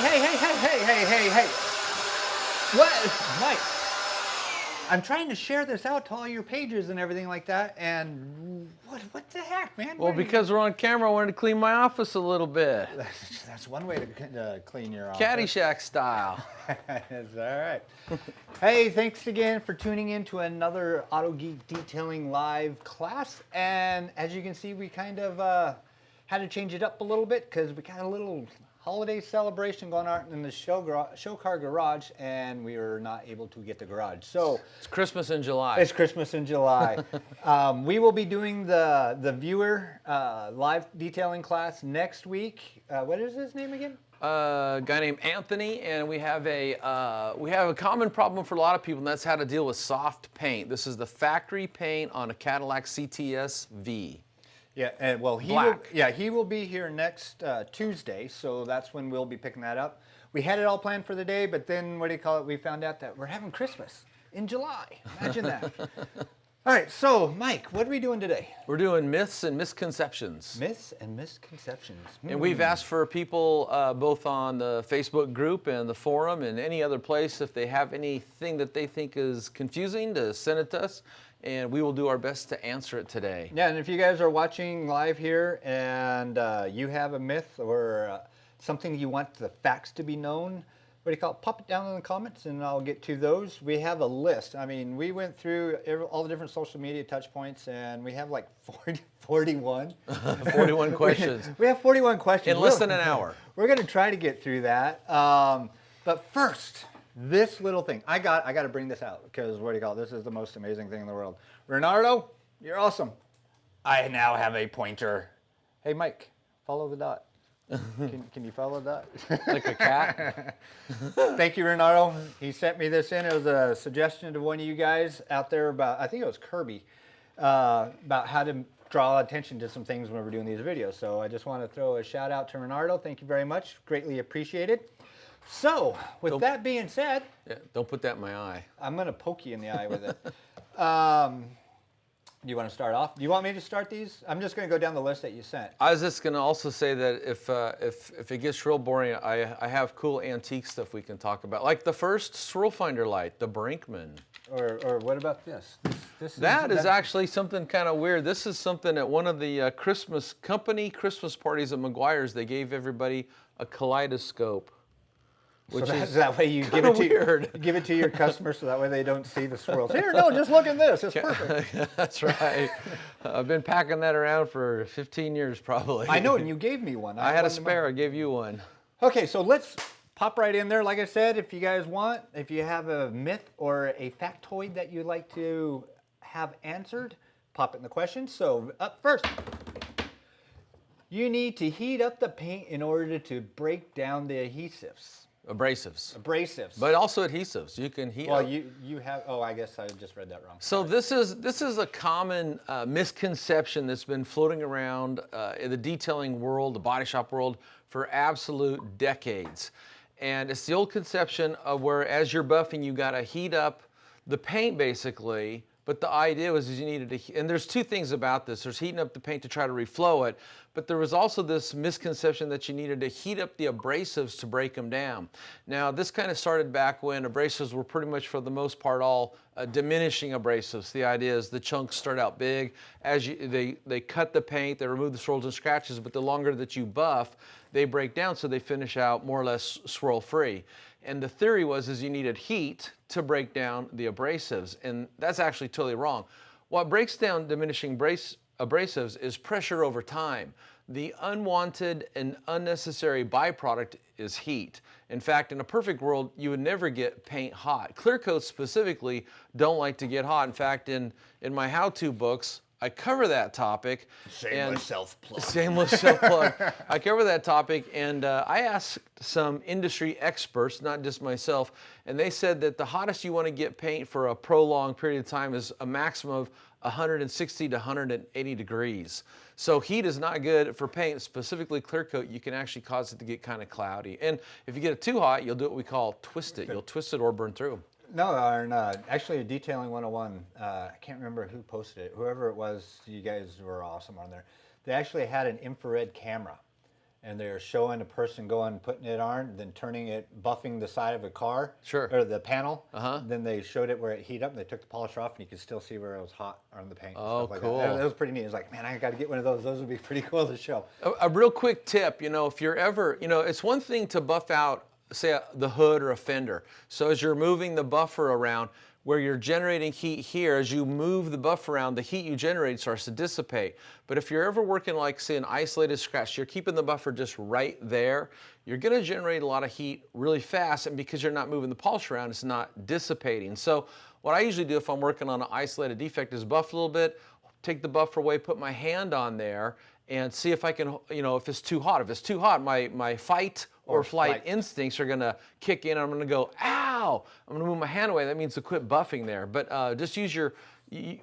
Hey. What? Mike, I'm trying to share this out to all your pages and everything like that, and what the heck, man? Well, because we're on camera, I wanted to clean my office a little bit. That's one way to clean your office. Caddyshack style. That's all right. Hey, thanks again for tuning in to another Autogeek Detailing Live class. And as you can see, we kind of had to change it up a little bit because we got a little holiday celebration going on in the show car garage, and we were not able to get the garage. So it's Christmas in July. It's Christmas in July. We will be doing the viewer live detailing class next week. What is his name again? A guy named Anthony, and we have a common problem for a lot of people, and that's how to deal with soft paint. This is the factory paint on a Cadillac CTS V. Yeah, and well, he will be here next Tuesday, so that's when we'll be picking that up. We had it all planned for the day, but then we found out that we're having Christmas in July. Imagine that. All right, so Mike, what are we doing today? We're doing myths and misconceptions. Myths and misconceptions. And we've asked for people both on the Facebook group and the forum and any other place, if they have anything that they think is confusing, to send it to us, and we will do our best to answer it today. Yeah, and if you guys are watching live here and you have a myth or something you want the facts to be known, what do you call it? Pop it down in the comments and I'll get to those. We have a list. I mean, we went through all the different social media touch points and we have like 41. 41 questions. We have 41 questions. In less than an hour. We're going to try to get through that. But first, this little thing. I got to bring this out because what do you call it? This is the most amazing thing in the world. Renardo, you're awesome. I now have a pointer. Hey, Mike, follow the dot. Can you follow that? Like a cat? Thank you, Renardo. He sent me this in. It was a suggestion to one of you guys out there about, I think it was Kirby, about how to draw attention to some things when we're doing these videos. So I just want to throw a shout out to Renardo. Thank you very much. Greatly appreciated. So, with that being said... Yeah, don't put that in my eye. I'm going to poke you in the eye with it. Do you want to start off? Do you want me to start these? I'm just going to go down the list that you sent. I was just going to also say that if it gets real boring, I have cool antique stuff we can talk about. Like the first swirl finder light, the Brinkman. Or what about this? That is actually something kind of weird. This is something at one of the Christmas parties at McGuire's. They gave everybody a kaleidoscope. Which so that way you give it to your customers so that way they don't see the swirls. Here, no, just look at this. It's perfect. That's right. I've been packing that around for 15 years probably. I know, and you gave me one. I had a spare. I gave you one. Okay, so let's pop right in there. Like I said, if you guys want, if you have a myth or a factoid that you'd like to have answered, pop it in the questions. So up first, you need to heat up the paint in order to break down the adhesives. Abrasives. But also adhesives. You can heat. Well, you have. Oh, I guess I just read that wrong. So this is a common misconception that's been floating around in the detailing world, the body shop world, for absolute decades, and it's the old conception of where as you're buffing, you got to heat up the paint basically. But the idea was you needed to, and there's two things about this. There's heating up the paint to try to reflow it, but there was also this misconception that you needed to heat up the abrasives to break them down. Now, this kind of started back when abrasives were pretty much, for the most part, all diminishing abrasives. The idea is the chunks start out big. As they cut the paint, they remove the swirls and scratches, but the longer that you buff, they break down, so they finish out more or less swirl-free. And the theory was you needed heat to break down the abrasives, and that's actually totally wrong. What breaks down diminishing abrasives is pressure over time. The unwanted and unnecessary byproduct is heat. In fact, in a perfect world, you would never get paint hot. Clear coats specifically don't like to get hot. In fact, in my how-to books, I cover that topic. Shameless self-plug. Shameless self-plug. I cover that topic, and I asked some industry experts, not just myself, and they said that the hottest you want to get paint for a prolonged period of time is a maximum of 160 to 180 degrees. So heat is not good for paint, specifically clear coat. You can actually cause it to get kind of cloudy. And if you get it too hot, you'll do what we call twist it. You'll twist it or burn through. No, actually Detailing 101, I can't remember who posted it. Whoever it was, you guys were awesome on there. They actually had an infrared camera and they're showing a person going, putting it on, then turning it, buffing the side of a car, Sure. or the panel. Uh-huh. Then they showed it where it heated up, and they took the polish off, and you could still see where it was hot on the paint. Oh, and stuff like cool. That. It was pretty neat. It was like, man, I got to get one of those. Those would be pretty cool to show. A real quick tip, if you're ever, it's one thing to buff out, say, the hood or a fender. So as you're moving the buffer around, where you're generating heat here, as you move the buffer around, the heat you generate starts to dissipate. But if you're ever working like, say, an isolated scratch, you're keeping the buffer just right there, you're gonna generate a lot of heat really fast, and because you're not moving the polish around, it's not dissipating. So what I usually do if I'm working on an isolated defect is buff a little bit, take the buffer away, put my hand on there, and see if I can, if it's too hot. If it's too hot, my fight or flight instincts are gonna kick in. I'm gonna go, ow! I'm gonna move my hand away. That means to quit buffing there. But just use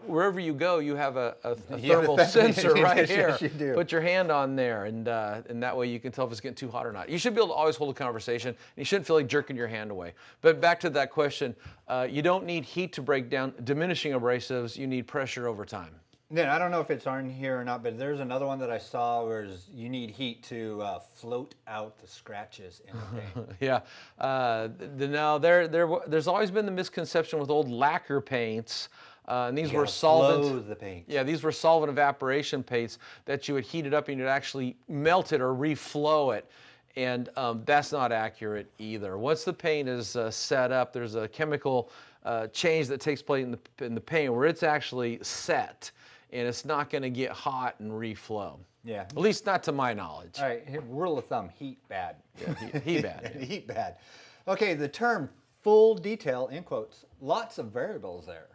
wherever you go, you have a thermal sensor right here. Yes, you do. Put your hand on there, and that way you can tell if it's getting too hot or not. You should be able to always hold a conversation, and you shouldn't feel like jerking your hand away. But back to that question, you don't need heat to break down diminishing abrasives. You need pressure over time. Then I don't know if it's on here or not, but there's another one that I saw where you need heat to float out the scratches in the paint. Yeah. Now there's always been the misconception with old lacquer paints, and these were solvent. Flow the paint. Yeah, these were solvent evaporation paints that you would heat it up and you'd actually melt it or reflow it. And that's not accurate either. Once the paint is set up, there's a chemical change that takes place in the paint where it's actually set, and it's not going to get hot and reflow. Yeah. At least not to my knowledge. All right, here, rule of thumb, heat bad. Yeah, heat bad. Yeah. Heat bad. Okay, the term full detail, in quotes, lots of variables there.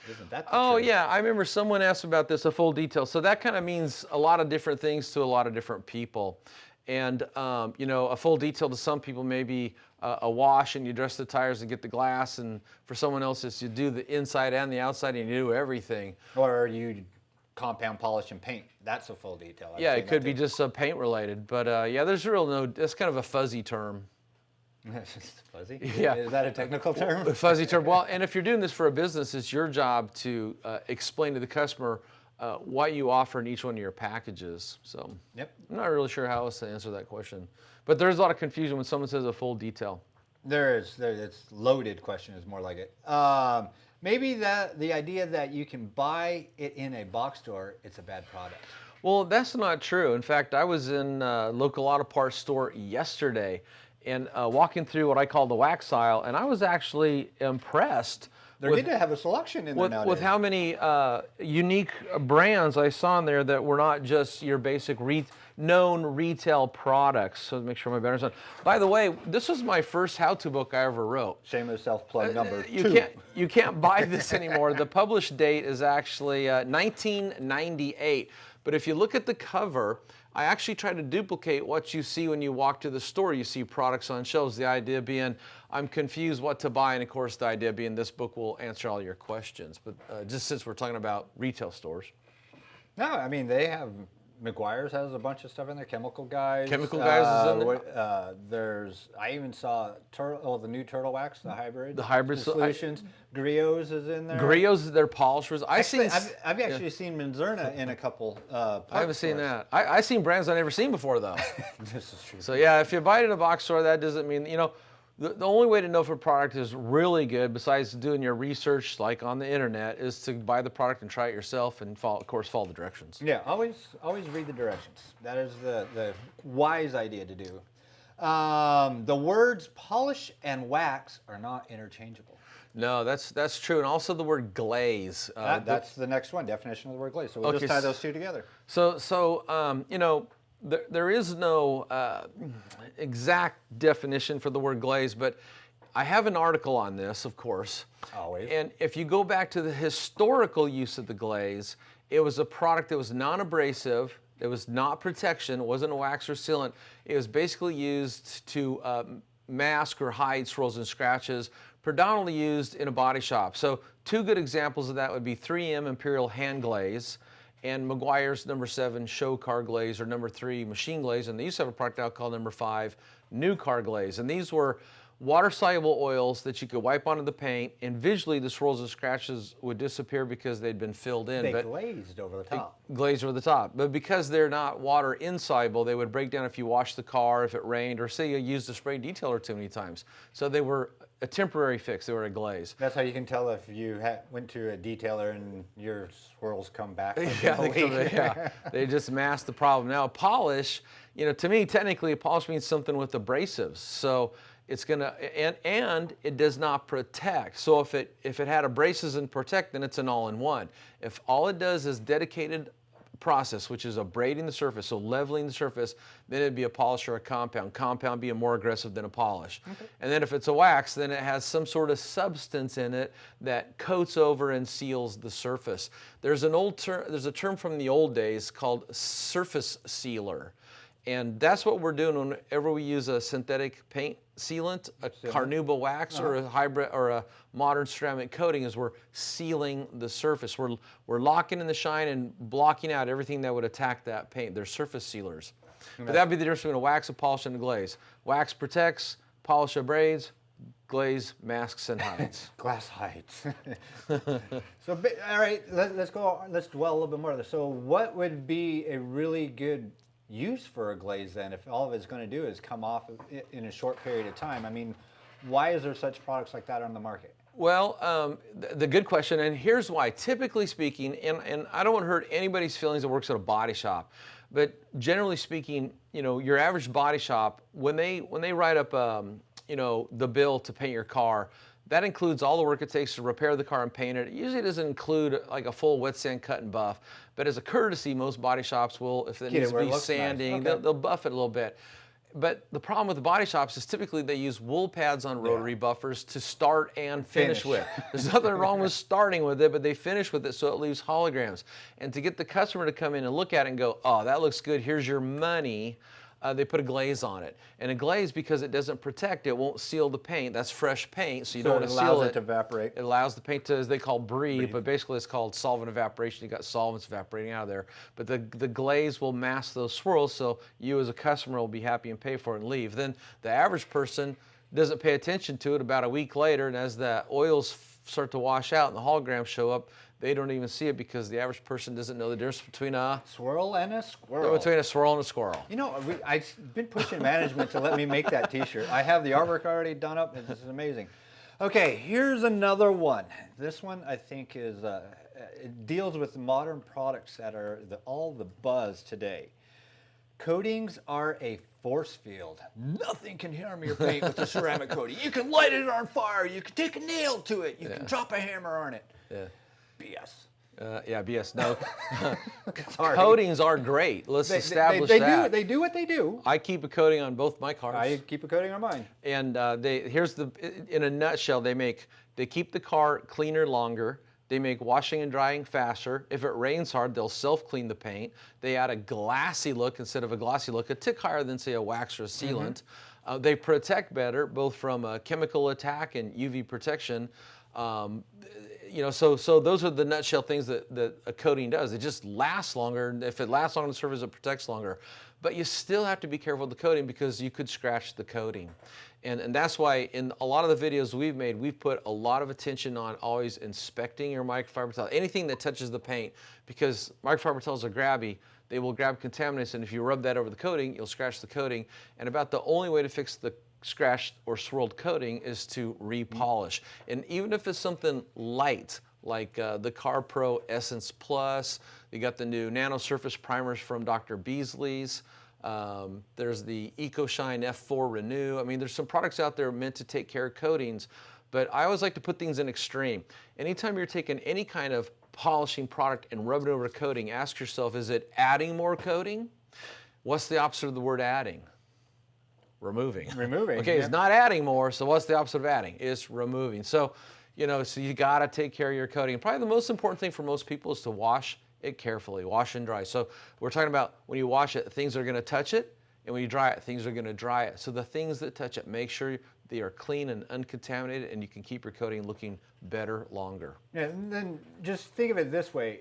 Isn't that the truth? Yeah, I remember someone asked about this, a full detail. So that kind of means a lot of different things to a lot of different people. And, a full detail to some people may be a wash and you dress the tires and get the glass, and for someone else it's you do the inside and the outside and you do everything. Or you compound polish and paint. That's a full detail. Yeah, it could be just paint related. But there's that's kind of a fuzzy term. Fuzzy? Yeah. Is that a technical term? A fuzzy term. Well, and if you're doing this for a business, it's your job to explain to the customer what you offer in each one of your packages. So Yep. I'm not really sure how else to answer that question. But there's a lot of confusion when someone says a full detail. It's loaded question is more like it. Maybe the idea that you can buy it in a box store, it's a bad product. Well, that's not true. In fact, I was in a local auto parts store yesterday and walking through what I call the wax aisle, and I was actually impressed. They're good to have a selection in there nowadays. With how many unique brands I saw in there that were not just your basic known retail products. So make sure my battery's on. By the way, this was my first how-to book I ever wrote. Shameless self-plug number 2. You can't buy this anymore. The published date is actually 1998. But if you look at the cover, I actually try to duplicate what you see when you walk to the store. You see products on shelves. The idea being, I'm confused what to buy, and of course the idea being this book will answer all your questions. But just since we're talking about retail stores. No, I mean, they have, McGuire's has a bunch of stuff in there, Chemical Guys. Chemical Guys is in there. I even saw the new Turtle Wax, the hybrid. The hybrid solutions. Griot's is in there. Griot's is their polishers. I've actually seen Menzerna in a couple I haven't seen that. I've seen brands I've never seen before, though. This is true. So yeah, if you buy it in a box store, that doesn't mean, the only way to know if a product is really good, besides doing your research like on the internet, is to buy the product and try it yourself and, follow the directions. Yeah, always read the directions. That is the wise idea to do. The words polish and wax are not interchangeable. No, that's true. And also the word glaze. That's the next one, definition of the word glaze. So we'll just tie those two together. There is no exact definition for the word glaze, but I have an article on this, of course. Always. And if you go back to the historical use of the glaze, it was a product that was non-abrasive, it was not protection, it wasn't a wax or sealant. It was basically used to mask or hide swirls and scratches, predominantly used in a body shop. So two good examples of that would be 3M Imperial Hand Glaze and Meguiar's number 7 Show Car Glaze, or number 3 Machine Glaze, and they used to have a product out called number 5 New Car Glaze. And these were water-soluble oils that you could wipe onto the paint, and visually the swirls and scratches would disappear because they'd been filled in. They glazed over the top. Glazed over the top. But because they're not water insoluble, they would break down if you washed the car, if it rained, or say you used a spray detailer too many times. So they were a temporary fix. They were a glaze. That's how you can tell if you went to a detailer and your swirls come back. Yeah, they just mask the problem. Now, a polish, to me, technically, a polish means something with abrasives. So it's gonna, and it does not protect. So if it had abrasives and protect, then it's an all-in-one. If all it does is dedicated process, which is abrading the surface, so leveling the surface, then it'd be a polish or a compound. Compound being more aggressive than a polish. Okay. And then if it's a wax, then it has some sort of substance in it that coats over and seals the surface. There's a term from the old days called surface sealer. And that's what we're doing whenever we use a synthetic paint sealant, a carnauba wax, or a hybrid or a modern ceramic coating, is we're sealing the surface. We're locking in the shine and blocking out everything that would attack that paint. They're surface sealers. But that'd be the difference between a wax, a polish, and a glaze. Wax protects, polish abrades, glaze masks and hides. Glass hides. So, all right, let's dwell a little bit more. So what would be a really good use for a glaze then, if all of it's going to do is come off in a short period of time? I mean, why is there such products like that on the market? Well, the good question, and here's why. Typically speaking, and I don't want to hurt anybody's feelings that works at a body shop, but generally speaking, your average body shop, when they write up, the bill to paint your car, that includes all the work it takes to repair the car and paint it. It usually doesn't include like a full wet sand cut and buff, but as a courtesy, most body shops will, if it needs to be sanding, nice. They'll buff it a little bit. But the problem with the body shops is typically they use wool pads on rotary buffers to start and finish with. There's nothing wrong with starting with it, but they finish with it so it leaves holograms. And to get the customer to come in and look at it and go, oh, that looks good, here's your money, they put a glaze on it. And a glaze, because it doesn't protect, it won't seal the paint. That's fresh paint, so you don't want to seal it. It allows it to evaporate. It allows the paint to, as they call, breathe, but basically it's called solvent evaporation. You got solvents evaporating out of there. But the glaze will mask those swirls, so you as a customer will be happy and pay for it and leave. Then the average person doesn't pay attention to it about a week later, and as the oils start to wash out and the holograms show up, they don't even see it because the average person doesn't know the difference between a swirl and a squirrel. Between a swirl and a squirrel. I've been pushing management to let me make that T-shirt. I have the artwork already done up. This is amazing. Okay, here's another one. This one I think is it deals with modern products that are all the buzz today. Coatings are a force field. Nothing can harm your paint with a ceramic coating. You can light it on fire. You can take a nail to it. You can drop a hammer on it. Yeah. BS. BS. No. Coatings are great. Let's establish that. They do what they do. I keep a coating on both my cars. I keep a coating on mine. And in a nutshell, they keep the car cleaner longer. They make washing and drying faster. If it rains hard, they'll self-clean the paint. They add a glassy look instead of a glossy look, a tick higher than, say, a wax or a sealant. They protect better, both from a chemical attack and UV protection. So those are the nutshell things that a coating does. It just lasts longer. If it lasts longer on the surface, it protects longer. But you still have to be careful with the coating because you could scratch the coating. And that's why in a lot of the videos we've made, we've put a lot of attention on always inspecting your microfiber tile, anything that touches the paint, because microfiber tiles are grabby. They will grab contaminants, and if you rub that over the coating, you'll scratch the coating. And about the only way to fix the scratched or swirled coating is to repolish. And even if it's something light, like the Car Pro Essence Plus, you got the new Nano Surface primers from Dr. Beasley's. There's the EcoShine F4 Renew. I mean, there's some products out there meant to take care of coatings, but I always like to put things in extreme. Anytime you're taking any kind of polishing product and rubbing it over a coating, ask yourself, is it adding more coating? What's the opposite of the word adding? Removing. Removing. Okay, it's not adding more, so what's the opposite of adding? It's removing. So, so you gotta take care of your coating. Probably the most important thing for most people is to wash it carefully, wash and dry. So we're talking about when you wash it, things are gonna touch it, and when you dry it, things are gonna dry it. So the things that touch it, make sure they are clean and uncontaminated, and you can keep your coating looking better longer. Yeah, and then just think of it this way.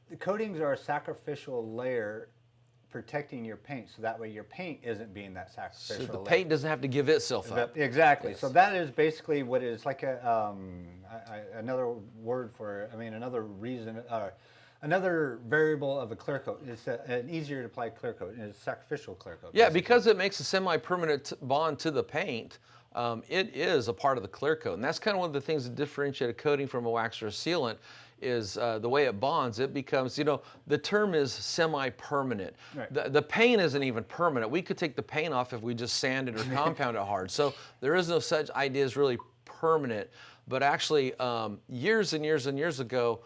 The coatings are a sacrificial layer protecting your paint, so that way your paint isn't being that sacrificial. So the paint doesn't have to give itself up. Exactly. Yes. So that is basically what is like another word for, another reason, another variable of a clear coat is an easier to apply clear coat, and it's sacrificial clear coat. Yeah, because it makes a semi-permanent bond to the paint, it is a part of the clear coat. And that's kind of one of the things that differentiate a coating from a wax or a sealant is the way it bonds. It becomes, the term is semi-permanent. Right. The paint isn't even permanent. We could take the paint off if we just sand it or compound it hard. So there is no such idea as really permanent. But actually, years and years and years ago,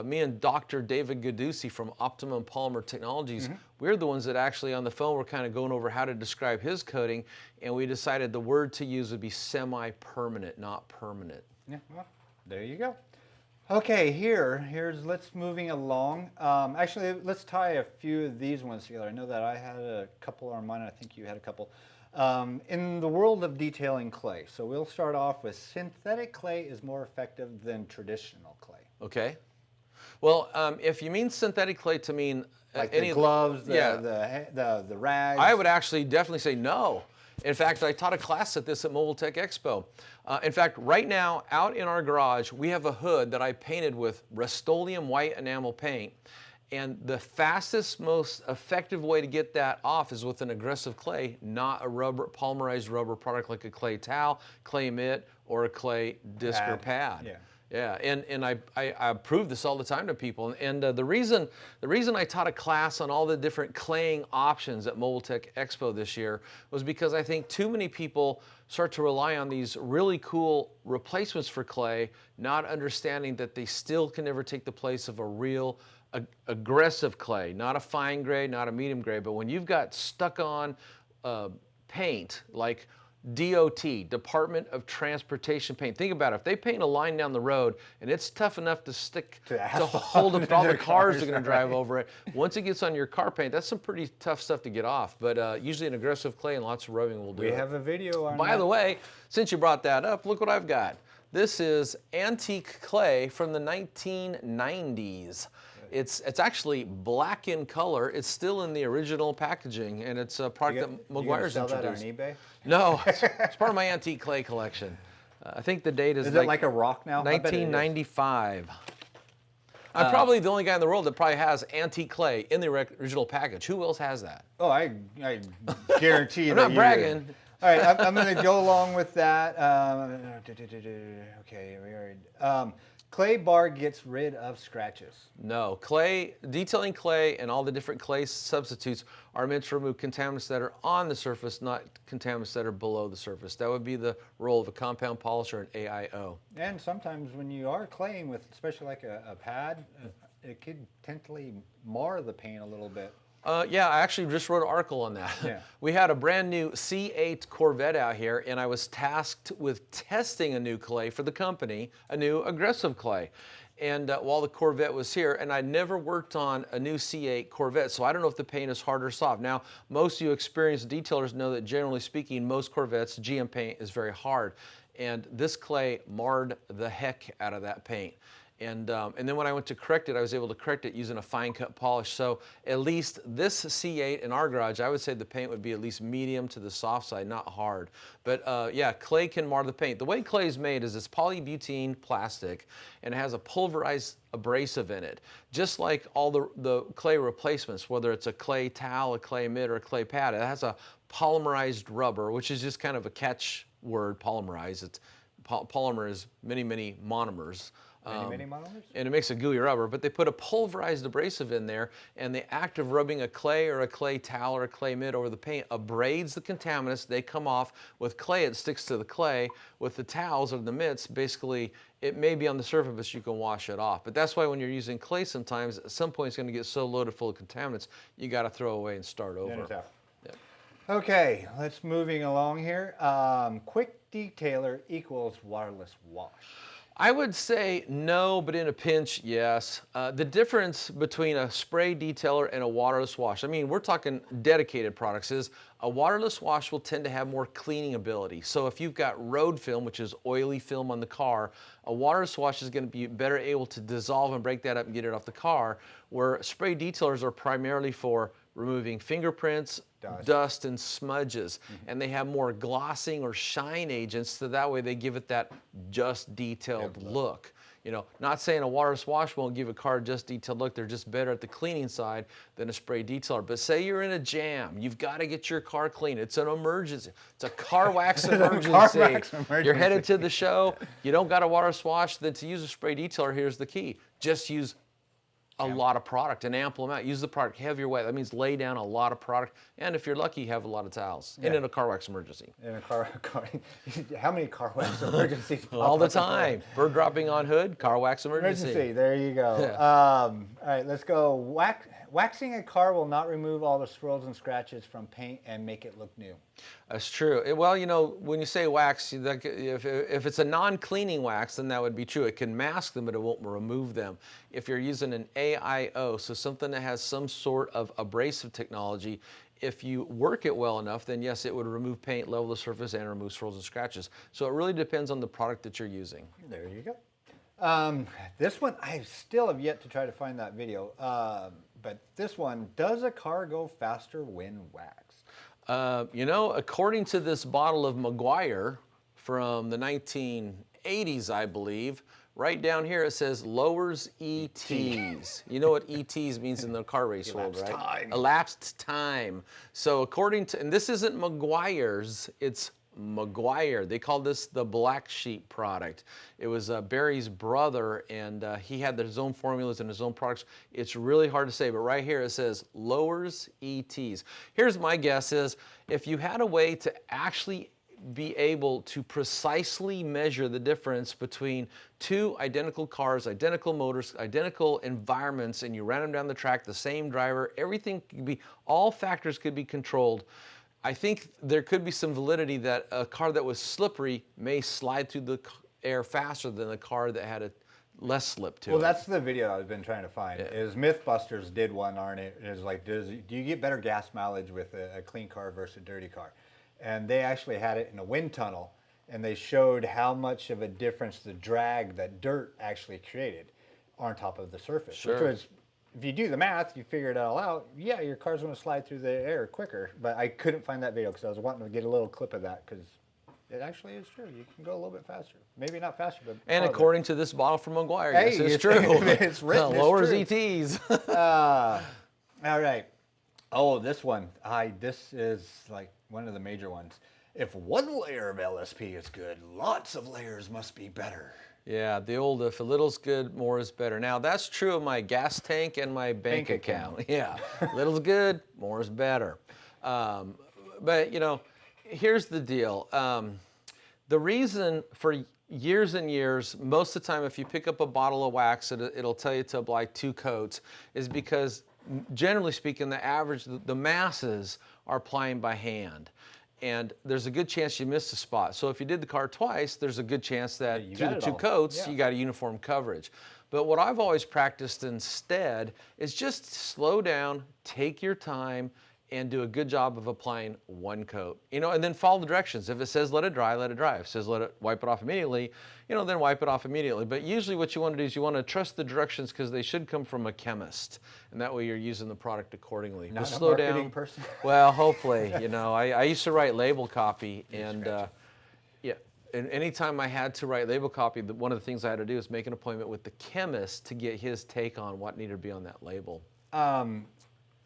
me and Dr. David Gadusi from Optimum Polymer Technologies, we're the ones that actually on the phone were kind of going over how to describe his coating, and we decided the word to use would be semi-permanent, not permanent. Yeah, well, there you go. Okay, let's moving along. Actually, let's tie a few of these ones together. I know that I had a couple on mine. I think you had a couple. In the world of detailing clay, so we'll start off with synthetic clay is more effective than traditional clay. Okay. Well, if you mean synthetic clay to mean like any the gloves, the the rags, I would actually definitely say no. In fact, I taught a class at this at Mobile Tech Expo. In fact, right now, out in our garage, we have a hood that I painted with Rust-Oleum white enamel paint. And the fastest, most effective way to get that off is with an aggressive clay, not a polymerized rubber product like a clay towel, clay mitt, or a clay disc or pad. Yeah. Yeah, and I prove this all the time to people. And the reason I taught a class on all the different claying options at Mobile Tech Expo this year was because I think too many people start to rely on these really cool replacements for clay, not understanding that they still can never take the place of a real aggressive clay, not a fine grade, not a medium grade, but when you've got stuck on paint like DOT, Department of Transportation paint. Think about it. If they paint a line down the road and it's tough enough to stick to hold up all the cars that are going to drive over it, once it gets on your car paint, that's some pretty tough stuff to get off. But usually an aggressive clay and lots of rubbing will do it. We have a video on By the way, since you brought that up, look what I've got. This is antique clay from the 1990s. It's actually black in color. It's still in the original packaging, and it's a product that McGuire's introduced. Sell that on eBay? No, it's part of my antique clay collection. I think the date is it like a rock now? 1995. I'm probably the only guy in the world that probably has antique clay in the original package. Who else has that? Oh, I guarantee you. I'm not bragging. All right, I'm going to go along with that. Okay, we already. Clay bar gets rid of scratches. No, detailing clay and all the different clay substitutes are meant to remove contaminants that are on the surface, not contaminants that are below the surface. That would be the role of a compound polish or an AIO. And sometimes when you are claying with, especially like a pad, it could potentially mar the paint a little bit. Yeah, I actually just wrote an article on that. Yeah. We had a brand new C8 Corvette out here, and I was tasked with testing a new clay for the company, a new aggressive clay. And while the Corvette was here, and I never worked on a new C8 Corvette, so I don't know if the paint is hard or soft. Now, most of you experienced detailers know that generally speaking, most Corvettes, GM paint is very hard. And this clay marred the heck out of that paint. And then when I went to correct it, I was able to correct it using a fine cut polish. So at least this C8 in our garage, I would say the paint would be at least medium to the soft side, not hard. But yeah, clay can mar the paint. The way clay is made is it's polybutene plastic, and it has a pulverized abrasive in it. Just like all the clay replacements, whether it's a clay towel, a clay mitt, or a clay pad, it has a polymerized rubber, which is just kind of a catch word, polymerized. It's polymer is many, many monomers. Many monomers? And it makes a gooey rubber, but they put a pulverized abrasive in there, and the act of rubbing a clay or a clay towel or a clay mitt over the paint abrades the contaminants. They come off. With clay, it sticks to the clay. With the towels or the mitts, basically, it may be on the surface, but you can wash it off. But that's why when you're using clay sometimes, at some point it's going to get so loaded full of contaminants, you got to throw away and start over. Yep. Okay, let's moving along here. Quick detailer equals waterless wash. I would say no, but in a pinch, yes. The difference between a spray detailer and a waterless wash, I mean, we're talking dedicated products, is a waterless wash will tend to have more cleaning ability. So if you've got road film, which is oily film on the car, a waterless wash is going to be better able to dissolve and break that up and get it off the car, where spray detailers are primarily for removing fingerprints, dust and smudges. And they have more glossing or shine agents, so that way they give it that just detailed look. You know, not saying a waterless wash won't give a car a just detailed look. They're just better at the cleaning side than a spray detailer. But say you're in a jam, you've got to get your car clean. It's an emergency. It's a car wax emergency. You're headed to the show. You don't got a waterless wash. Then to use a spray detailer, here's the key: just use a lot of product, an ample amount. Use the product heavier weight. That means lay down a lot of product. And if you're lucky, you have a lot of towels. And in a car wax emergency. In a car how many car wax emergencies? All the time. Bird dropping on hood, car wax emergency. There you go. All right, let's go. Waxing a car will not remove all the swirls and scratches from paint and make it look new. That's true. Well, you know, when you say wax, if it's a non-cleaning wax, then that would be true. It can mask them, but it won't remove them. If you're using an AIO, so something that has some sort of abrasive technology, if you work it well enough, then yes, it would remove paint, level the surface, and remove swirls and scratches. So it really depends on the product that you're using. There you go. This one, I still have yet to try to find that video. But this one, does a car go faster when waxed? You know, according to this bottle of Maguire from the 1980s, I believe, right down here it says lowers ETs. You know what ETs means in the car race world, right? Time. Elapsed time. So according to, and this isn't Maguire's, it's Maguire. They called this the black sheep product. It was Barry's brother, and he had his own formulas and his own products. It's really hard to say, but right here it says lowers ETs. Here's my guess is, if you had a way to actually be able to precisely measure the difference between two identical cars, identical motors, identical environments, and you ran them down the track, the same driver, everything could be, all factors could be controlled. I think there could be some validity that a car that was slippery may slide through the air faster than a car that had a less slip to it. Well, that's the video I've been trying to find. Yeah. Is Mythbusters did one, aren't it? It was like, do you get better gas mileage with a clean car versus a dirty car? And they actually had it in a wind tunnel, and they showed how much of a difference the drag that dirt actually created on top of the surface. Sure. Which was, if you do the math, you figure it all out, yeah, your car's going to slide through the air quicker. But I couldn't find that video because I was wanting to get a little clip of that, because it actually is true. You can go a little bit faster. Maybe not faster, but and farther. according to this bottle from Maguire, Hey, yes, it's true. It's written. Lowers it's true. ETs. All right. Oh, this one. This is like one of the major ones. If one layer of LSP is good, lots of layers must be better. Yeah, the old, if a little's good, more is better. Now, that's true of my gas tank and my bank account. Yeah, little's good, more is better. But, you know, here's the deal. The reason for years and years, most of the time, if you pick up a bottle of wax, it'll tell you to apply 2 coats, is because, generally speaking, the average, the masses are applying by hand. And there's a good chance you missed a spot. So if you did the car twice, there's a good chance that through the 2 coats, you got a uniform coverage. But what I've always practiced instead is just slow down, take your time, and do a good job of applying 1 coat. You know, and then follow the directions. If it says let it dry, let it dry. If it says let it wipe it off immediately, you know, then wipe it off immediately. But usually what you want to do is you want to trust the directions, because they should come from a chemist. And that way you're using the product accordingly. Not just a slow marketing down. person. Well, hopefully, you know, I used to write label copy, and yeah, and anytime I had to write label copy, one of the things I had to do is make an appointment with the chemist to get his take on what needed to be on that label.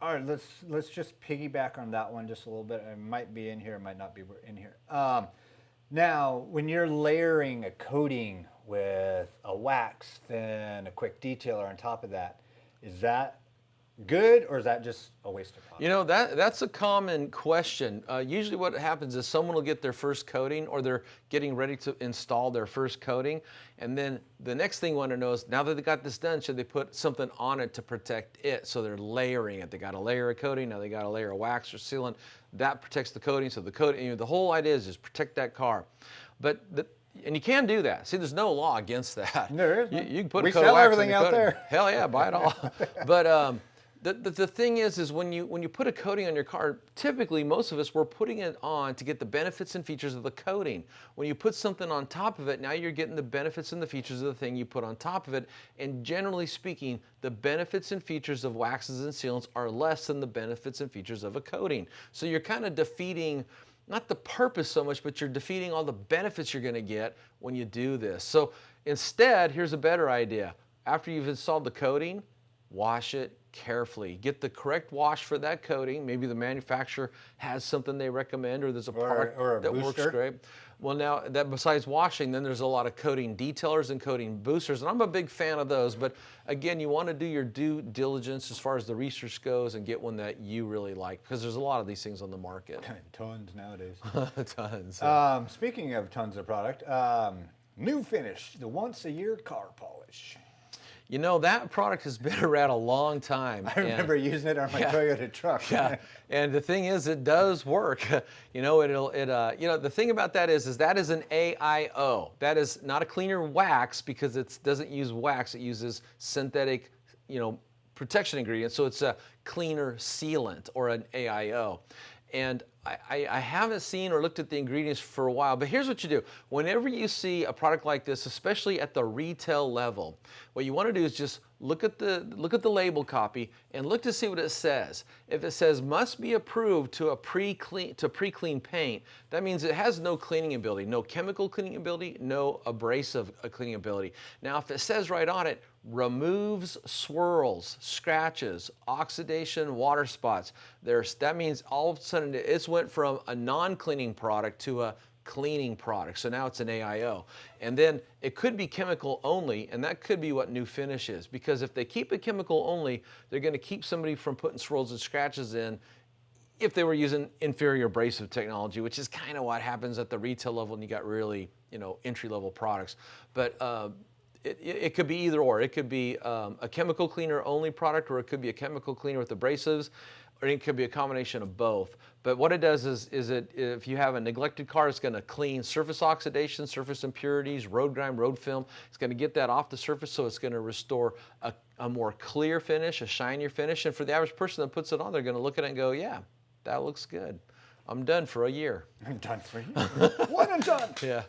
All right, let's just piggyback on that one just a little bit. It might be in here, it might not be in here. Now, when you're layering a coating with a wax, then a quick detailer on top of that, is that good, or is that just a waste of product? You know, that's a common question. Usually what happens is someone will get their first coating, or they're getting ready to install their first coating, and then the next thing you want to know is, now that they got this done, should they put something on it to protect it? So they're layering it. They got a layer of coating, now they got a layer of wax or sealant. That protects the coating, so the coating, you know, the whole idea is just protect that car. But and you can do that. See, there's no law against that. There is. You can put we a coat sell of wax everything on your out coating. there. Hell yeah, buy it all. But The thing is when you put a coating on your car, typically most of us, we're putting it on to get the benefits and features of the coating. When you put something on top of it, now you're getting the benefits and the features of the thing you put on top of it. And generally speaking, the benefits and features of waxes and sealants are less than the benefits and features of a coating. So you're kind of defeating, not the purpose so much, but you're defeating all the benefits you're going to get when you do this. So instead, here's a better idea. After you've installed the coating, wash it carefully. Get the correct wash for that coating. Maybe the manufacturer has something they recommend, or there's a product that works great. Well, now that besides washing, then there's a lot of coating detailers and coating boosters, and I'm a big fan of those. But again, you want to do your due diligence as far as the research goes and get one that you really like, because there's a lot of these things on the market. Tons nowadays. Tons. Speaking of tons of product, new finish, the once a year car polish. You know, that product has been around a long time. I remember using it on my Toyota truck. Yeah, and the thing is, it does work. You know, the thing about that is that is an AIO. That is not a cleaner wax, because it doesn't use wax. It uses synthetic, protection ingredients. So it's a cleaner sealant, or an AIO. And I haven't seen or looked at the ingredients for a while, but here's what you do. Whenever you see a product like this, especially at the retail level, what you want to do is just look at the label copy and look to see what it says. If it says must be approved to pre-clean paint, that means it has no cleaning ability, no chemical cleaning ability, no abrasive cleaning ability. Now, if it says right on it, removes swirls, scratches, oxidation, water spots, that means all of a sudden it's went from a non-cleaning product to a cleaning product. So now it's an AIO. And then it could be chemical only, and that could be what new finish is, because if they keep it chemical only, they're going to keep somebody from putting swirls and scratches in if they were using inferior abrasive technology, which is kind of what happens at the retail level, and you got really, entry-level products. But it could be either or. It could be a chemical cleaner only product, or it could be a chemical cleaner with abrasives, or it could be a combination of both. But what it does is if you have a neglected car, it's going to clean surface oxidation, surface impurities, road grime, road film. It's going to get that off the surface, so it's going to restore a more clear finish, a shinier finish. And for the average person that puts it on, they're going to look at it and go, yeah, that looks good. I'm done for a year. I'm done for a year. One and done. Yeah.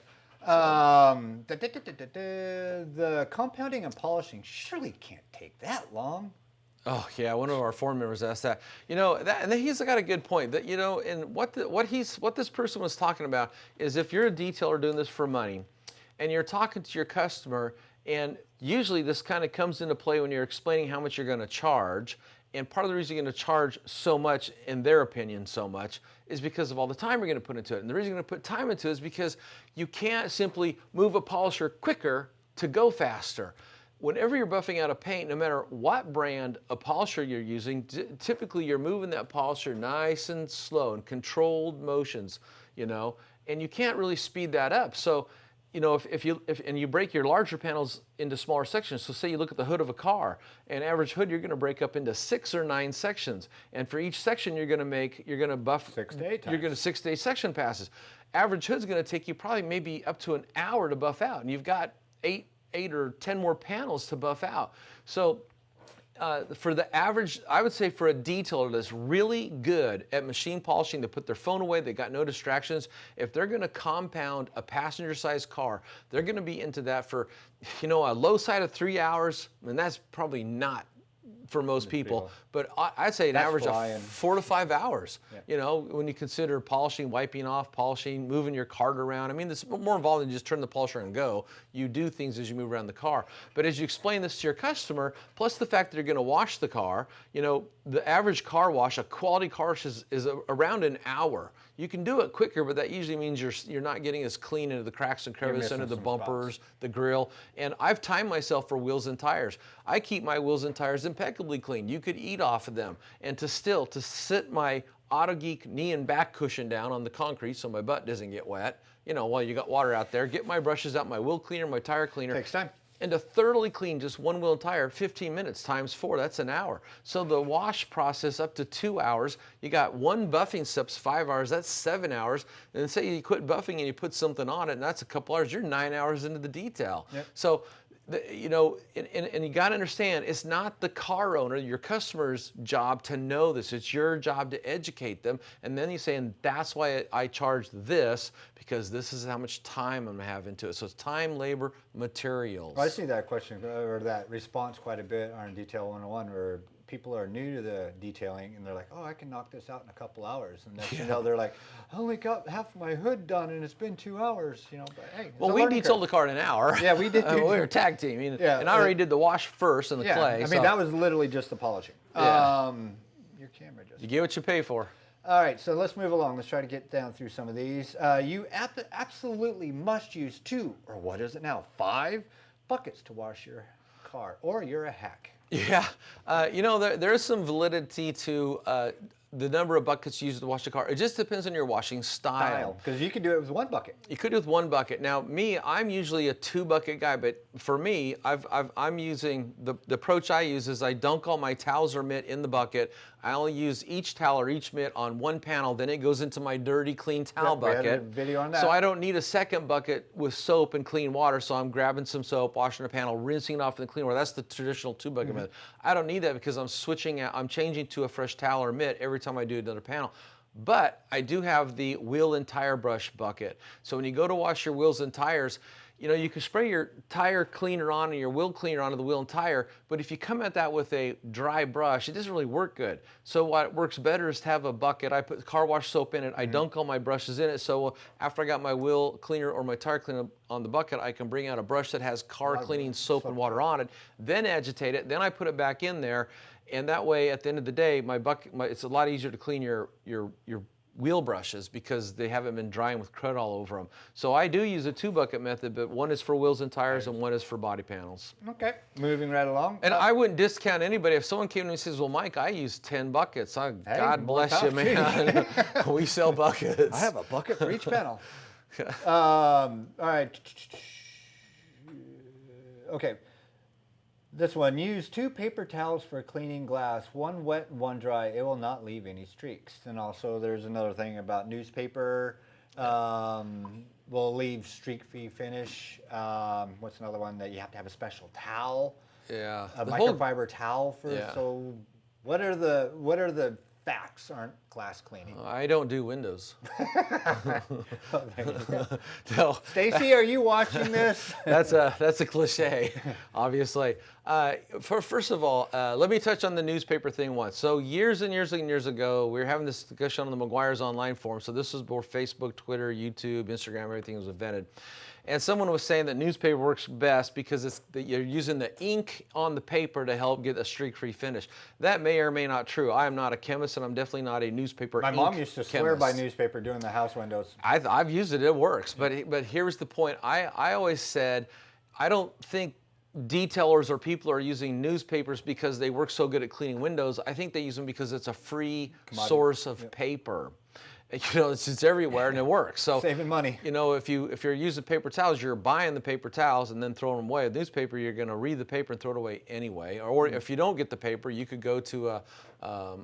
The compounding and polishing surely can't take that long. Oh yeah, one of our forum members asked that. And he's got a good point. That and what this person was talking about is, if you're a detailer doing this for money, and you're talking to your customer, and usually this kind of comes into play when you're explaining how much you're going to charge. And part of the reason you're going to charge so much, in their opinion, so much, is because of all the time you're going to put into it. And the reason you're going to put time into it is because you can't simply move a polisher quicker to go faster. Whenever you're buffing out a paint, no matter what brand of polisher you're using, typically you're moving that polisher nice and slow in controlled motions, and you can't really speed that up. So, if you break your larger panels into smaller sections, so say you look at the hood of a car, an average hood you're going to break up into 6 or 9 sections, and for each section you're going to buff 6 to 8 times. You're going to 6 to 8 section passes. Average hood's going to take you probably maybe up to an hour to buff out, and you've got 8 or 10 more panels to buff out. So for the average, I would say for a detailer that's really good at machine polishing, they put their phone away, they got no distractions. If they're going to compound a passenger-sized car, they're going to be into that for, a low side of 3 hours, and that's probably not for most people, but I'd say an average of 4 to 5 hours. Yeah. When you consider polishing, wiping off, polishing, moving your cart around. I mean, it's more involved than just turn the polisher and go. You do things as you move around the car. But as you explain this to your customer, plus the fact that you're going to wash the car, the average car wash, a quality car wash is around an hour. You can do it quicker, but that usually means you're not getting as clean into the cracks and crevices, under the bumpers, spots. The grill. And I've timed myself for wheels and tires. I keep my wheels and tires impeccably clean. You could eat off of them. And to sit my Autogeek knee and back cushion down on the concrete so my butt doesn't get wet, while you got water out there, get my brushes out, my wheel cleaner, my tire cleaner. Takes time. And to thoroughly clean just one wheel and tire, 15 minutes times 4, that's an hour. So the wash process up to 2 hours. You got one buffing step's 5 hours, that's 7 hours. And then say you quit buffing and you put something on it, and that's a couple hours, you're 9 hours into the detail. Yep. So You know, and you got to understand, it's not the car owner, your customer's job to know this. It's your job to educate them. And then you say, and that's why I charge this, because this is how much time I'm having to it. So it's time, labor, materials. Well, I see that question or that response quite a bit on Detail 101, where people are new to the detailing and they're like, oh, I can knock this out in a couple hours. And next you know, they're like, I only got half my hood done and it's been 2 hours, you know, but hey. Well, we detailed the car in an hour. Yeah, we did. We were tag teaming. Yeah, and I already did the wash first and the clay. I mean, that was literally just the polishing. Yeah. Your camera just. You get what you pay for. All right, so let's move along. Let's try to get down through some of these. You absolutely must use 2, or what is it now, 5 buckets to wash your car, or you're a hack. Yeah, you know, there is some validity to the number of buckets used to wash the car. It just depends on your washing style. Because you can do it with 1 bucket. You could do it with 1 bucket. Now, me, I'm usually a 2-bucket guy, but for me, I'm using, the approach I use is I dunk all my towels or mitt in the bucket. I only use each towel or each mitt on 1 panel, then it goes into my dirty, clean towel bucket. We had a video on that. So I don't need a second bucket with soap and clean water, so I'm grabbing some soap, washing a panel, rinsing it off in the clean water. That's the traditional 2-bucket method. I don't need that because I'm changing to a fresh towel or mitt every time I do another panel. But I do have the wheel and tire brush bucket. So when you go to wash your wheels and tires, you know, you can spray your tire cleaner on and your wheel cleaner onto the wheel and tire, but if you come at that with a dry brush, it doesn't really work good. So what works better is to have a bucket. I put car wash soap in it. I dunk all my brushes in it. So after I got my wheel cleaner or my tire cleaner on the bucket, I can bring out a brush that has car cleaning soap and water on it, then agitate it, then I put it back in there. And that way, at the end of the day, it's a lot easier to clean your wheel brushes because they haven't been drying with crud all over them. So I do use a 2-bucket method, but 1 is for wheels and tires and 1 is for body panels. Okay, moving right along. And I wouldn't discount anybody. If someone came to me and says, well, Mike, I use 10 buckets. God bless you, man. We sell buckets. I have a bucket for each panel. All right. Okay. This one, use 2 paper towels for cleaning glass, 1 wet and 1 dry. It will not leave any streaks. And also there's another thing about newspaper, will leave streak-free finish. What's another one that you have to have a special towel? Yeah. A microfiber towel for, so what are the facts aren't glass cleaning? I don't do windows. No. Stacy, are you watching this? That's a cliche, obviously. First of all, let me touch on the newspaper thing once. So years and years and years ago, we were having this discussion on the McGuire's online forum. So this was before Facebook, Twitter, YouTube, Instagram, everything was invented. And someone was saying that newspaper works best because you're using the ink on the paper to help get a streak-free finish. That may or may not true. I am not a chemist, and I'm definitely not a newspaper My ink mom used to swear chemist. by newspaper doing the house windows. I've used it. It works. But here's the point. I always said, I don't think detailers or people are using newspapers because they work so good at cleaning windows. I think they use them because it's a free source of paper. You know, it's everywhere and it works. So saving money. You know, if you're using paper towels, you're buying the paper towels and then throwing them away. With newspaper, you're going to read the paper and throw it away anyway. Or if you don't get the paper, you could go to a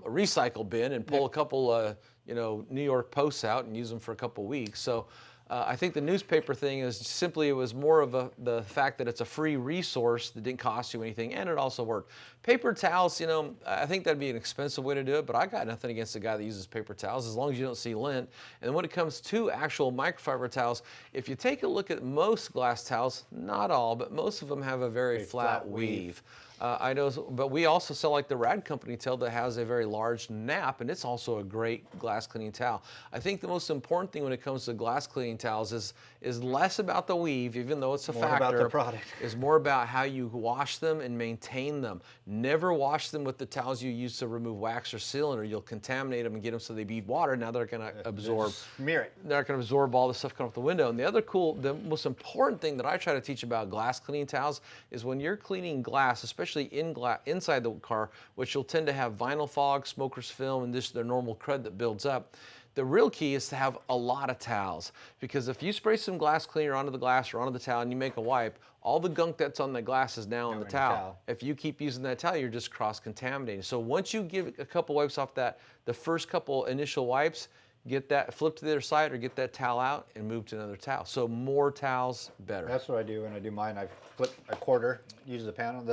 recycle bin and pull a couple, New York Posts out and use them for a couple weeks. So I think the newspaper thing is simply, it was more of the fact that it's a free resource that didn't cost you anything, and it also worked. Paper towels, you know, I think that'd be an expensive way to do it, but I got nothing against the guy that uses paper towels as long as you don't see lint. And when it comes to actual microfiber towels, if you take a look at most glass towels, not all, but most of them have a very flat weave. I know, but we also sell like the Rad Company towel that has a very large nap, and it's also a great glass cleaning towel. I think the most important thing when it comes to glass cleaning towels is less about the weave, even though it's a factor. More about the product. Is more about how you wash them and maintain them. Never wash them with the towels you use to remove wax or sealant, or you'll contaminate them and get them so they bead water. Now they're going to absorb. Smear it. They're going to absorb all the stuff coming off the window. And the most important thing that I try to teach about glass cleaning towels is when you're cleaning glass, especially inside the car, which you'll tend to have vinyl fog, smoker's film, and just their normal crud that builds up. The real key is to have a lot of towels, because if you spray some glass cleaner onto the glass or onto the towel and you make a wipe, all the gunk that's on the glass is now on the towel. If you keep using that towel, you're just cross-contaminating. So once you give a couple wipes off the first couple initial wipes, get that, flip to the other side or get that towel out and move to another towel. So more towels, better. That's what I do when I do mine. I flip a quarter, use the panel,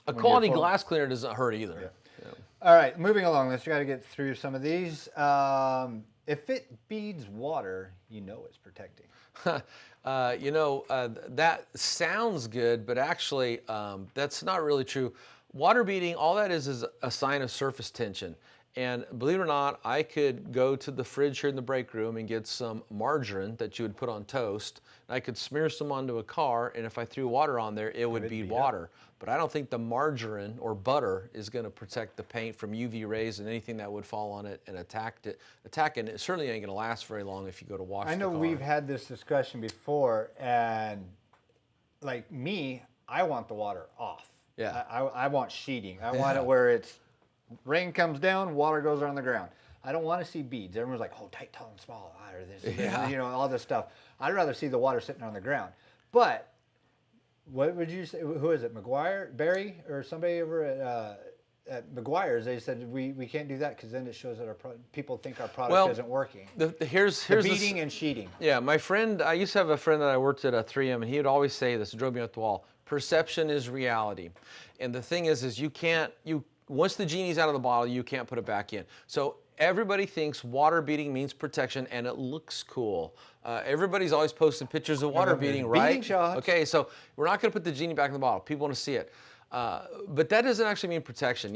A quality glass cleaner doesn't hurt either. Yeah. All right, moving along. Let's try to get through some of these. If it beads water, you know it's protecting. That sounds good, but actually that's not really true. Water beading, all that is a sign of surface tension. And believe it or not, I could go to the fridge here in the break room and get some margarine that you would put on toast. And I could smear some onto a car, and if I threw water on there, it would bead water. But I don't think the margarine or butter is going to protect the paint from UV rays and anything that would fall on it and attack it. It certainly ain't going to last very long if you go to wash the car. I know we've had this discussion before, and like me, I want the water off. Yeah. I want sheeting. I want it where it's rain comes down, water goes on the ground. I don't want to see beads. Everyone's like, oh, tight, tall, and small, or this, all this stuff. I'd rather see the water sitting on the ground. But what would you say? Who is it? McGuire, Barry, or somebody over at McGuire's? They said we can't do that because then it shows that people think our product isn't working. Here's beading and sheeting. Yeah, my friend. I used to have a friend that I worked at 3M, and he would always say this. It drove me up the wall. Perception is reality, and the thing is you can't once the genie's out of the bottle, you can't put it back in. So everybody thinks water beading means protection, and it looks cool. Everybody's always posting pictures of water beading, right? Beading shots. Okay, so we're not going to put the genie back in the bottle. People want to see it. But that doesn't actually mean protection.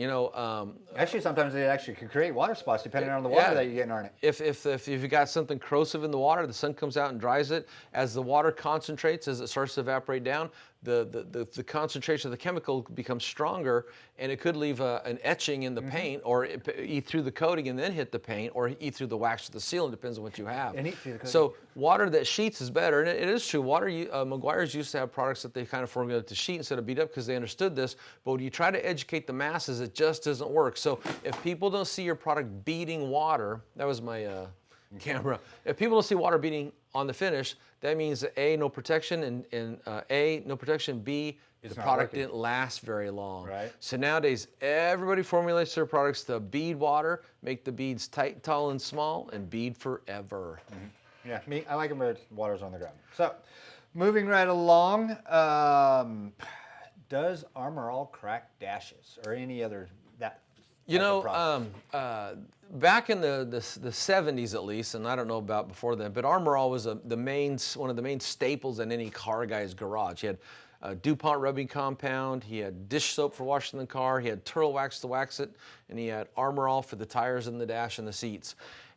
Actually, sometimes it actually can create water spots depending on the water that you're getting on it. If you got something corrosive in the water, the sun comes out and dries it. As the water concentrates, as it starts to evaporate down, the concentration of the chemical becomes stronger, and it could leave an etching in the paint, or eat through the coating and then hit the paint, or eat through the wax or the seal. It depends on what you have. And eat through the coating. So water that sheets is better, and it is true. McGuire's used to have products that they kind of formulated to sheet instead of beat up because they understood this. But when you try to educate the masses, it just doesn't work. So if people don't see your product beading water, that was my camera. If people don't see water beading on the finish, that means that A, no protection, and A, no protection, B, the product didn't last very long. Right. So nowadays, everybody formulates their products to bead water, make the beads tight, tall, and small, and bead forever. Mm-hmm. Yeah, me, I like them where water's on the ground. So, moving right along, does Armor All crack dashes or any other back in the 70s at least, and I don't know about before then, but Armor All was one of the main staples in any car guy's garage. He had DuPont rubbing compound, he had dish soap for washing the car, he had turtle wax to wax it, and he had Armor All for the tires and the dash and the seats.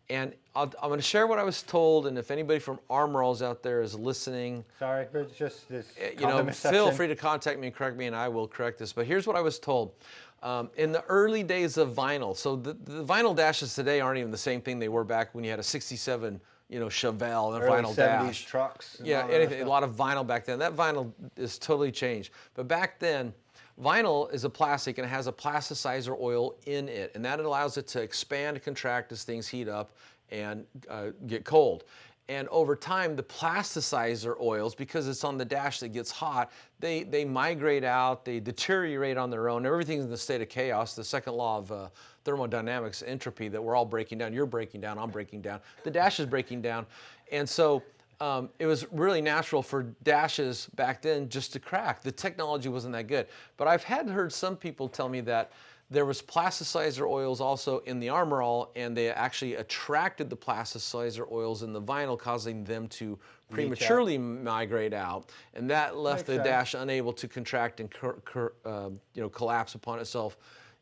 And I'm going to share what I was told, and if anybody from Armor All's out there is listening, sorry, but it's just this. Feel free to contact me and correct me, and I will correct this. But here's what I was told. In the early days of vinyl, so the vinyl dashes today aren't even the same thing they were back when you had a '67, Chevelle and a vinyl 70s dash. Trucks. Yeah, a lot of vinyl back then. That vinyl is totally changed. But back then, vinyl is a plastic and it has a plasticizer oil in it, and that allows it to expand and contract as things heat up and get cold. And over time, the plasticizer oils, because it's on the dash that gets hot, they migrate out, they deteriorate on their own. Everything's in the state of chaos, the second law of thermodynamics, entropy, that we're all breaking down. You're breaking down, I'm breaking down. The dash is breaking down. And so it was really natural for dashes back then just to crack. The technology wasn't that good. But I've heard some people tell me that there was plasticizer oils also in the Armor All, and they actually attracted the plasticizer oils in the vinyl, causing them to prematurely migrate out, and that left the dash unable to contract and collapse upon itself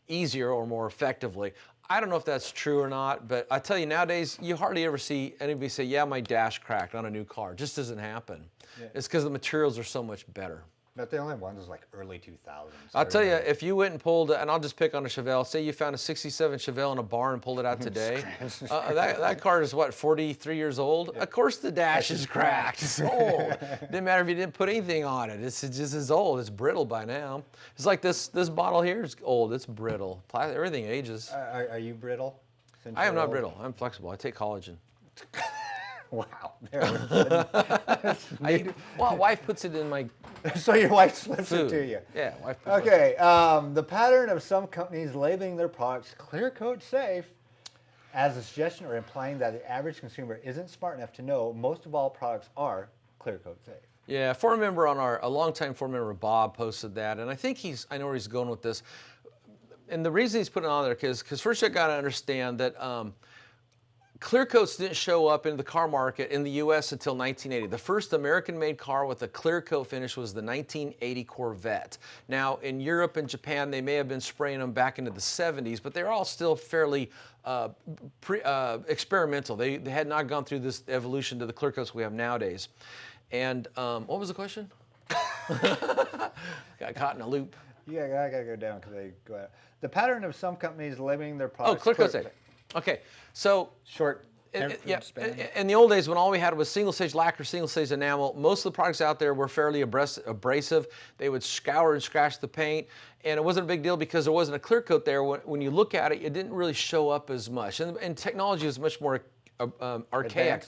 easier or more effectively. I don't know if that's true or not, but I tell you, nowadays you hardly ever see anybody say, "Yeah, my dash cracked on a new car." It just doesn't happen. Yeah. It's because the materials are so much better. But the only one was like early 2000s. I'll tell you, if you went and pulled, and I'll just pick on a Chevelle, say you found a 67 Chevelle in a barn and pulled it out today. That car is what, 43 years old? Yeah. Of course the dash is cracked. It's old. Didn't matter if you didn't put anything on it. It's just as old. It's brittle by now. It's like this bottle here is old. It's brittle. Everything ages. Are you brittle? I am not brittle. I'm flexible. I take collagen. Wow. Wife puts it in my So your wife slips food. it to you. Yeah, wife puts Okay. The pattern of some companies labeling their products clear coat safe as a suggestion or implying that the average consumer isn't smart enough to know most of all products are clear coat safe. Yeah, a longtime forum member, Bob, posted that, and I think I know where he's going with this. And the reason he's putting it on there, because first you got to understand that clear coats didn't show up in the car market in the U.S. until 1980. The first American-made car with a clear coat finish was the 1980 Corvette. Now, in Europe and Japan, they may have been spraying them back into the 70s, but they're all still fairly experimental. They had not gone through this evolution to the clear coats we have nowadays. And what was the question? Got caught in a loop. Yeah, I gotta go down because they go out. The pattern of some companies labeling their products. Oh, clear coat safe. Okay, so short. Yeah, in the old days when all we had was single stage lacquer, single stage enamel, most of the products out there were fairly abrasive. They would scour and scratch the paint, and it wasn't a big deal because there wasn't a clear coat there. When you look at it, it didn't really show up as much, and technology was much more archaic.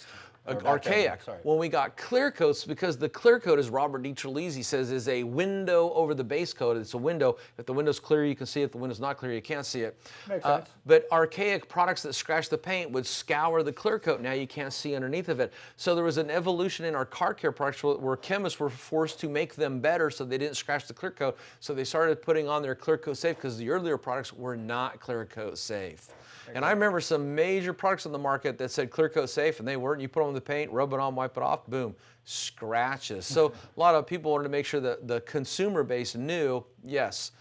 When we got clear coats, because the clear coat, as Robert Dietrich says, is a window over the base coat. It's a window. If the window's clear, you can see it. If the window's not clear, you can't see it. Makes sense. But archaic products that scratch the paint would scour the clear coat. Now you can't see underneath of it. So there was an evolution in our car care products where chemists were forced to make them better so they didn't scratch the clear coat. So they started putting on their clear coat safe because the earlier products were not clear coat safe. And I remember some major products on the market that said clear coat safe, and they weren't. You put them on the paint, rub it on, wipe it off, boom, scratches. So a lot of people wanted to make sure that the consumer base knew, yes,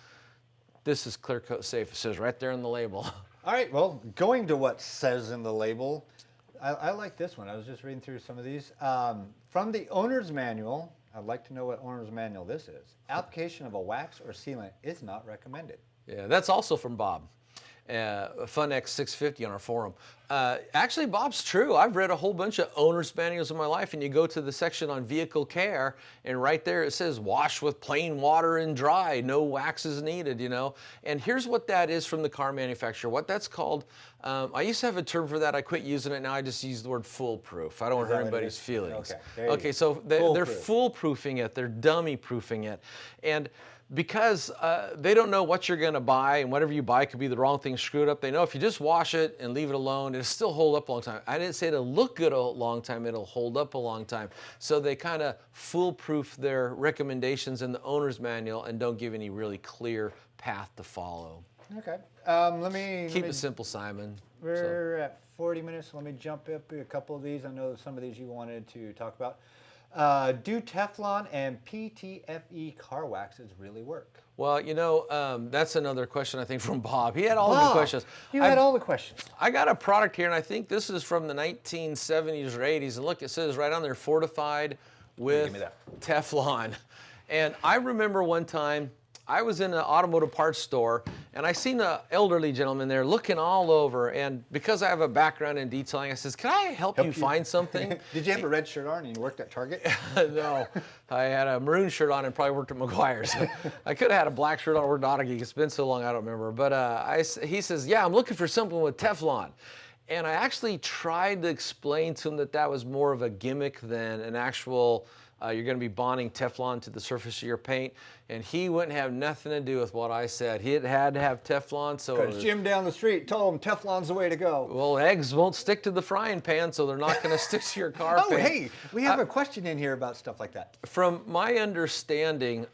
this is clear coat safe. It says right there in the label. All right, well, going to what says in the label, I like this one. I was just reading through some of these. From the owner's manual, I'd like to know what owner's manual this is. Application of a wax or sealant is not recommended. Yeah, that's also from Bob. FunX650 on our forum. Actually, Bob's true. I've read a whole bunch of owner's manuals in my life, and you go to the section on vehicle care, and right there it says wash with plain water and dry, no wax is needed, you know. And here's what that is from the car manufacturer. What that's called, I used to have a term for that. I quit using it. Now I just use the word foolproof. I don't want to hurt anybody's feelings. Okay, so they're foolproofing it. They're dummy proofing it. And because they don't know what you're going to buy, and whatever you buy could be the wrong thing screwed up. They know if you just wash it and leave it alone, it'll still hold up a long time. I didn't say it'll look good a long time, it'll hold up a long time. So they kind of foolproof their recommendations in the owner's manual and don't give any really clear path to follow. Okay. Let me keep it simple, Simon. We're at 40 minutes. Let me jump up a couple of these. I know some of these you wanted to talk about. Do Teflon and Ptfe car waxes really work? Well, you know, that's another question I think from Bob. He had all the questions. You had all the questions. I got a product here, and I think this is from the 1970s or 80s. And look, it says right on there, fortified with Teflon. And I remember one time, I was in an automotive parts store, and I seen an elderly gentleman there looking all over. And because I have a background in detailing, I says, "Can I help you find something?" Did you have a red shirt on and you worked at Target? No, I had a maroon shirt on and probably worked at McGuire's. I could have had a black shirt on and worked at Autogeek. It's been so long, I don't remember. But he says, "Yeah, I'm looking for something with Teflon." And I actually tried to explain to him that that was more of a gimmick than an actual, you're going to be bonding Teflon to the surface of your paint. And he wouldn't have nothing to do with what I said. He had to have Teflon. So because Jim down the street told him Teflon's the way to go. Well, eggs won't stick to the frying pan, so they're not going to stick to your car Oh, hey, we have a question in here about stuff like that. From my understanding,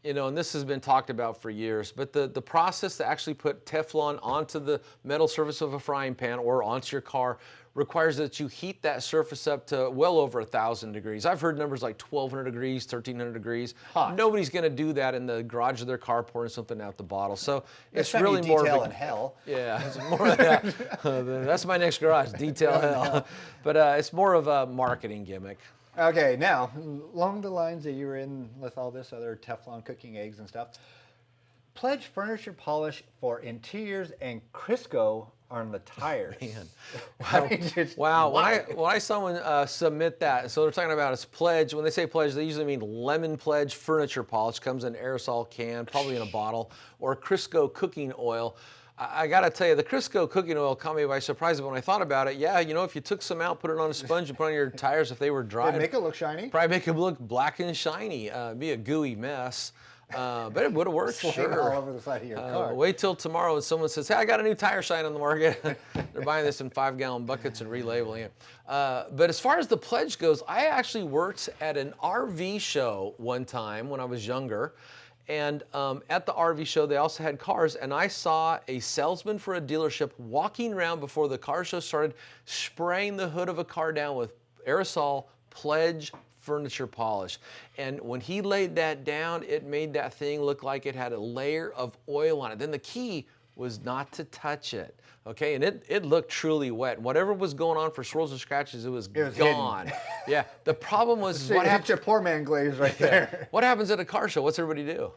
you know, and this has been talked about for years, but the process to actually put Teflon onto the metal surface of a frying pan or onto your car requires that you heat that surface up to well over 1,000 degrees. I've heard numbers like 1,200 degrees, 1,300 degrees. Hot. Nobody's going to do that in the garage of their car pouring something out the bottle. So it's That's really more detail of in hell. Yeah, it's more of that. That's my next garage, detail hell. But it's more of a marketing gimmick. Okay, now, along the lines that you were in with all this other Teflon cooking eggs and stuff, pledge furniture polish for interiors and Crisco on the tires. Man, wow. When I saw someone submit that, so they're talking about it's pledge. When they say pledge, they usually mean lemon pledge furniture polish. Comes in an aerosol can, probably in a bottle, or Crisco cooking oil. I got to tell you, the Crisco cooking oil caught me by surprise. But when I thought about it, yeah, you know, if you took some out, put it on a sponge, and put it on your tires if they were dry, It'd make it look shiny. Probably make it look black and shiny. Be a gooey mess. But it would have worked, Slaying sure. all over the side of your car. Wait till tomorrow when someone says, hey, I got a new tire shine on the market. They're buying this in 5-gallon buckets and relabeling it. But as far as the pledge goes, I actually worked at an RV show one time when I was younger. And at the RV show, they also had cars. And I saw a salesman for a dealership walking around before the car show started, spraying the hood of a car down with aerosol pledge furniture polish. And when he laid that down, it made that thing look like it had a layer of oil on it. Then the key was not to touch it. Okay, and it looked truly wet. Whatever was going on for swirls and scratches, it was gone. Yeah, the problem was So what happened? Your poor man Glaze right there. What happens at a car show? What's everybody do?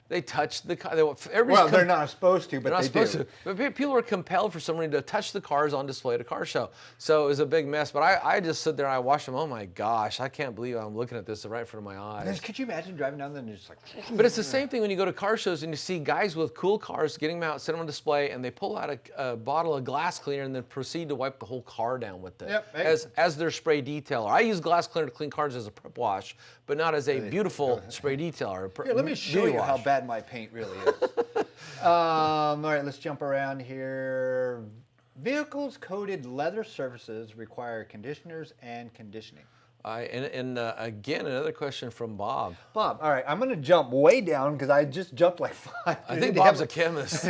They touch the car. Well, they're not supposed to, but they're not they supposed do. to. But people are compelled for somebody to touch the cars on display at a car show. So it was a big mess. But I just sit there and I watched them. Oh my gosh, I can't believe I'm looking at this right in front of my eyes. Could you imagine driving down there and just like... But it's the same thing when you go to car shows and you see guys with cool cars getting them out, set them on display, and they pull out a bottle of glass cleaner and then proceed to wipe the whole car down with it. Yep. Hey. As their spray detailer. I use glass cleaner to clean cars as a prep wash, but not as a beautiful spray detailer. Here, let me show you how bad my paint really is. All right, let's jump around here. Vehicles coated leather surfaces require conditioners and conditioning. And again, another question from Bob. Bob, all right, I'm going to jump way down because I just jumped like 5. I think Bob's a chemist.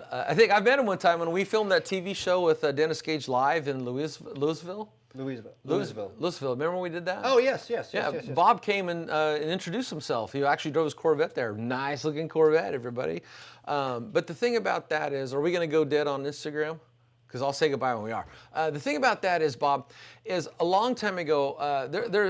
I think I met him one time when we filmed that TV show with Dennis Gage live in Louisville. Remember when we did that? Oh, yes. Bob came and introduced himself. He actually drove his Corvette there. Nice looking Corvette, everybody. But the thing about that is, are we going to go dead on Instagram? Because I'll say goodbye when we are. The thing about that is, Bob, is a long time ago,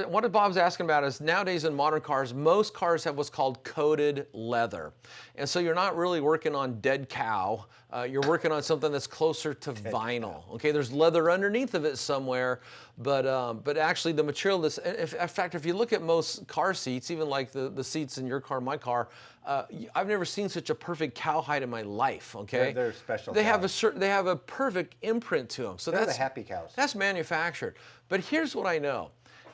what Bob's asking about is nowadays in modern cars, most cars have what's called coated leather. And so you're not really working on dead cow. You're working on something that's closer to vinyl. Okay, there's leather underneath of it somewhere, but actually the material that's, in fact, if you look at most car seats, even like the seats in your car, my car, I've never seen such a perfect cowhide in my life. Okay, they're special. They have a perfect imprint to them. So they're that's the happy cows. That's manufactured. But here's what I know.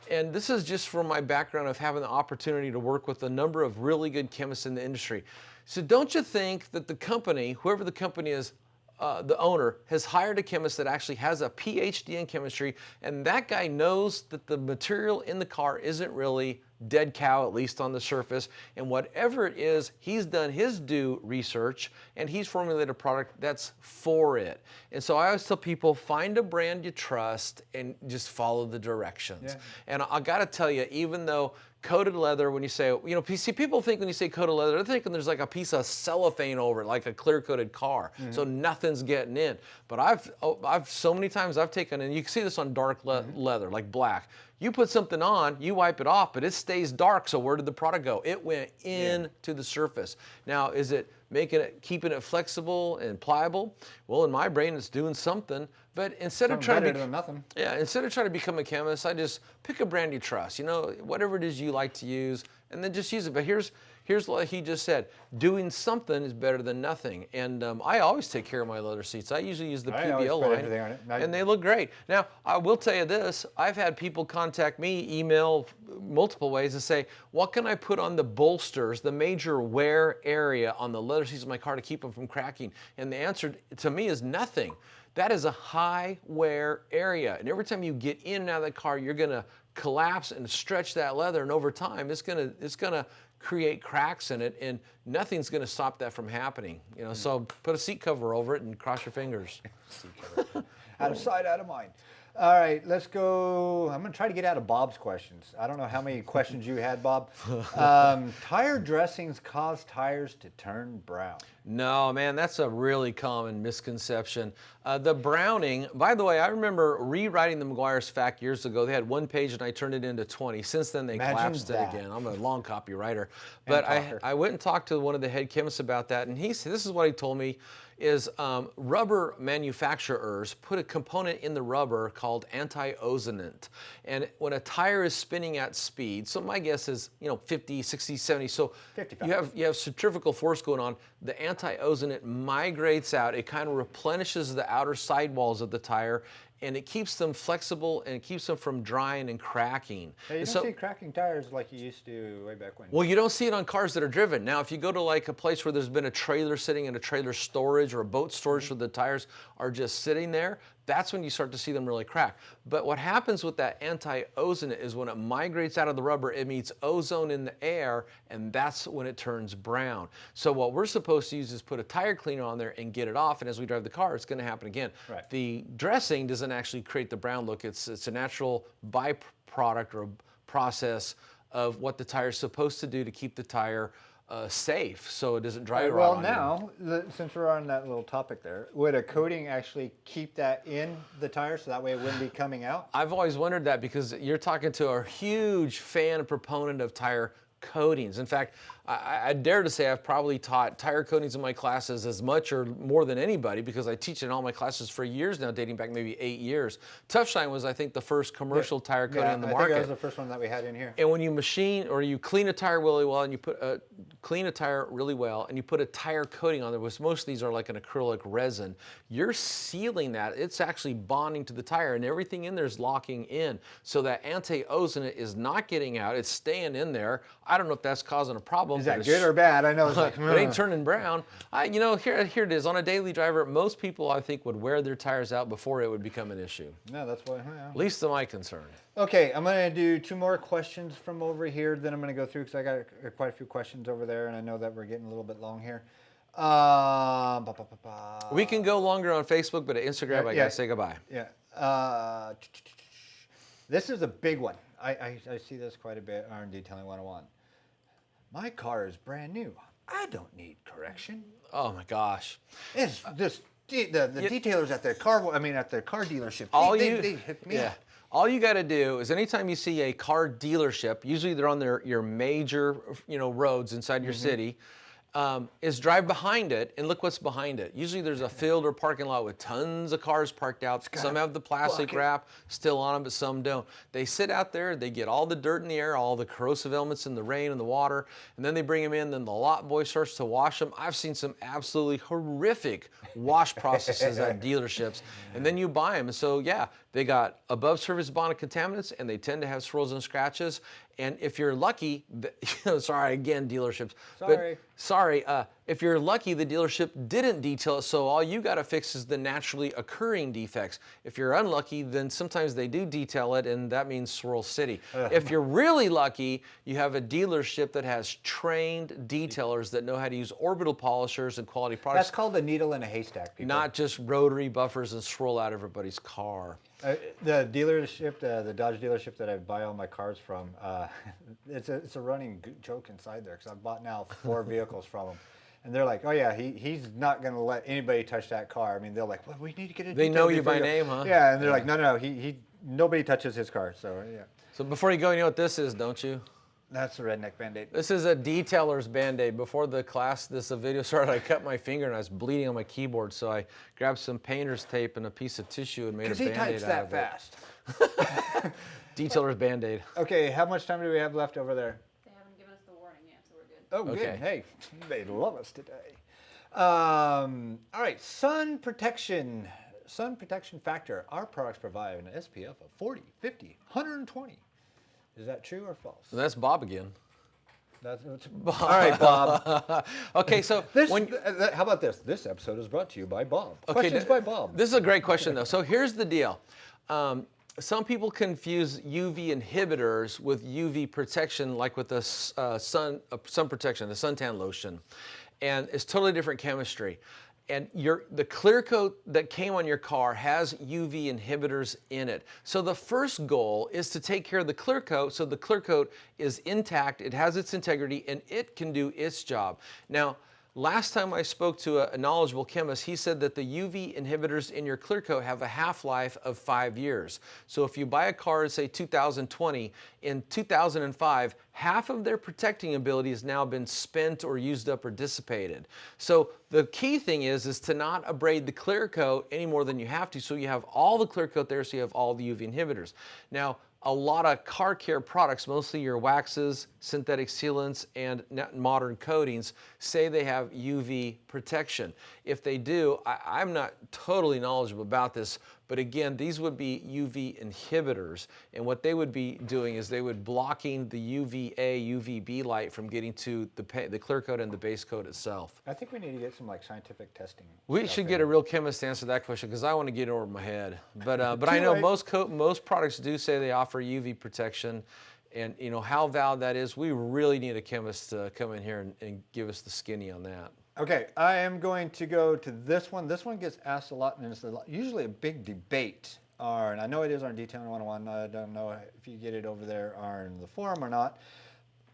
And this is just from my background of having the opportunity to work with a number of really good chemists in the industry. So don't you think that the company, whoever the company is, the owner, has hired a chemist that actually has a PhD in chemistry, and that guy knows that the material in the car isn't really dead cow, at least on the surface, and whatever it is, he's done his due research and he's formulated a product that's for it. And so I always tell people, find a brand you trust and just follow the directions. Yeah. And I gotta tell you, even though coated leather, when you say, you know, see, people think when you say coated leather, they're thinking there's like a piece of cellophane over it, like a clear coated car. Mm-hmm. So nothing's getting in. But I've so many times I've taken, and you can see this on dark leather, like black. You put something on, you wipe it off, but it stays dark, so where did the product go? It went into the surface. Now, is it keeping it flexible and pliable? Well, in my brain, it's doing something, but instead of trying to become a chemist, I just pick a brand you trust, you know, whatever it is you like to use, and then just use it. But here's what he just said. Doing something is better than nothing. And I always take care of my leather seats. I usually use the PBL line, and they look great. Now, I will tell you this. I've had people contact me, email multiple ways, and say, what can I put on the bolsters, the major wear area on the leather seats of my car to keep them from cracking? And the answer to me is nothing. That is a high wear area. And every time you get in and out of the car, you're going to collapse and stretch that leather. And over time, it's going to create cracks in it, and nothing's going to stop that from happening. You know, so put a seat cover over it and cross your fingers. Seat cover. Out of sight, out of mind. All right, let's go. I'm going to try to get out of Bob's questions. I don't know how many questions you had, Bob. Tire dressings cause tires to turn brown. No, man, that's a really common misconception. The browning, by the way, I remember rewriting the McGuire's fact years ago. They had one page and I turned it into 20. Since then, they collapsed it again. I'm a long copywriter. But I went and talked to one of the head chemists about that, and this is what he told me, is rubber manufacturers put a component in the rubber called anti-ozonant. And when a tire is spinning at speed, so my guess is, 50, 60, 70, so 55. You have centrifugal force going on, the anti-ozonant migrates out, it kind of replenishes the outer sidewalls of the tire, and it keeps them flexible and it keeps them from drying and cracking. Hey, you And don't see cracking tires like you used to way back when. well, you don't see it on cars that are driven. Now, if you go to like a place where there's been a trailer sitting in a trailer storage or a boat storage where the tires are just sitting there, that's when you start to see them really crack. But what happens with that anti-ozonate is when it migrates out of the rubber, it meets ozone in the air, and that's when it turns brown. So what we're supposed to use is put a tire cleaner on there and get it off, and as we drive the car, it's going to happen again. Right. The dressing doesn't actually create the brown look. It's a natural byproduct or a process of what the tire is supposed to do to keep the tire safe, so it doesn't dry Well, rot on you. now, since we're on that little topic there, would a coating actually keep that in the tire so that way it wouldn't be coming out? I've always wondered that because you're talking to a huge fan and proponent of tire coatings. In fact, I dare to say I've probably taught tire coatings in my classes as much or more than anybody because I teach it in all my classes for years now, dating back maybe 8 years. Tough Shine was, I think, the first commercial tire coating in the market. I think that was the first one that we had in here. And when you machine or you clean a tire really well and you put clean a tire really well and you put a tire coating on there, which most of these are like an acrylic resin, you're sealing that. It's actually bonding to the tire and everything in there is locking in. So that anti-ozonate is not getting out. It's staying in there. I don't know if that's causing a problem. Is that good or bad? I know it's like, it ain't turning brown. You know, here it is. On a daily driver, most people, I think, would wear their tires out before it would become an issue. No, that's why. At least to my concern. Okay, I'm going to do 2 more questions from over here. Then I'm going to go through because I got quite a few questions over there, and I know that we're getting a little bit long here. We can go longer on Facebook, but at Instagram, I got to say goodbye. Yeah. This is a big one. I see this quite a bit on Detailing 101. My car is brand new. I don't need correction. Oh my gosh. It's just the detailers at the car dealership. They hit me up. All you got to do is anytime you see a car dealership, usually they're on your major roads inside your city, is drive behind it and look what's behind it. Usually there's a field or parking lot with tons of cars parked out. Some have the plastic wrap still on them, but some don't. They sit out there, they get all the dirt in the air, all the corrosive elements in the rain and the water, and then they bring them in, then the lot boy starts to wash them. I've seen some absolutely horrific wash processes at dealerships, and then you buy them. And so, yeah, they got above surface bonded contaminants, and they tend to have swirls and scratches. And if you're lucky, sorry again, dealerships. Sorry. If you're lucky, the dealership didn't detail it, so all you got to fix is the naturally occurring defects. If you're unlucky, then sometimes they do detail it, and that means Swirl City. If you're really lucky, you have a dealership that has trained detailers that know how to use Orbital polishers and quality products. That's called a needle in a haystack, people. Not just rotary buffers and swirl out everybody's car. The dealership, the Dodge dealership that I buy all my cars from, it's a running joke inside there because I've bought now 4 vehicles from them. And they're like, oh yeah, he's not going to let anybody touch that car. I mean, they're like, well, we need to get it. They know you by name, huh? Yeah, and they're like, no, nobody touches his car. So yeah. So before you go, you know what this is, don't you? That's a redneck Band-Aid. This is a detailer's Band-Aid. Before the class, this video started, I cut my finger and I was bleeding on my keyboard, so I grabbed some painter's tape and a piece of tissue and made a Band-Aid out of it. Because he types that fast. Detailer's Band-Aid. Okay, how much time do we have left over there? They haven't given us the warning yet, so we're good. Oh, Okay. good. Hey, they love us today. All right, sun protection factor. Our products provide an SPF of 40, 50, 120. Is that true or false? That's Bob again. That's Bob. All right, Bob. Okay, so how about this? This episode is brought to you by Bob. Okay, Questions by Bob. This is a great question, though. So here's the deal. Some people confuse UV inhibitors with UV protection, like with the sun protection, the suntan lotion. And it's totally different chemistry. And the clear coat that came on your car has UV inhibitors in it. So the first goal is to take care of the clear coat so the clear coat is intact, it has its integrity, and it can do its job. Now, last time I spoke to a knowledgeable chemist, he said that the UV inhibitors in your clear coat have a half-life of 5 years. So if you buy a car in, say, 2020, in 2005, half of their protecting ability has now been spent or used up or dissipated. So the key thing is to not abrade the clear coat any more than you have to, so you have all the clear coat there, so you have all the UV inhibitors. Now, a lot of car care products, mostly your waxes, synthetic sealants, and modern coatings, say they have UV protection. If they do, I'm not totally knowledgeable about this, but again, these would be UV inhibitors. And what they would be doing is they would blocking the UVA, UVB light from getting to the clear coat and the base coat itself. I think we need to get some like scientific testing. We should get a real chemist to answer that question because I want to get it over my head. But I know most products do say they offer UV protection. And you know how valid that is. We really need a chemist to come in here and give us the skinny on that. Okay, I am going to go to this one. This one gets asked a lot, and it's usually a big debate. And I know it is on Detailing 101. I don't know if you get it over there on the forum or not.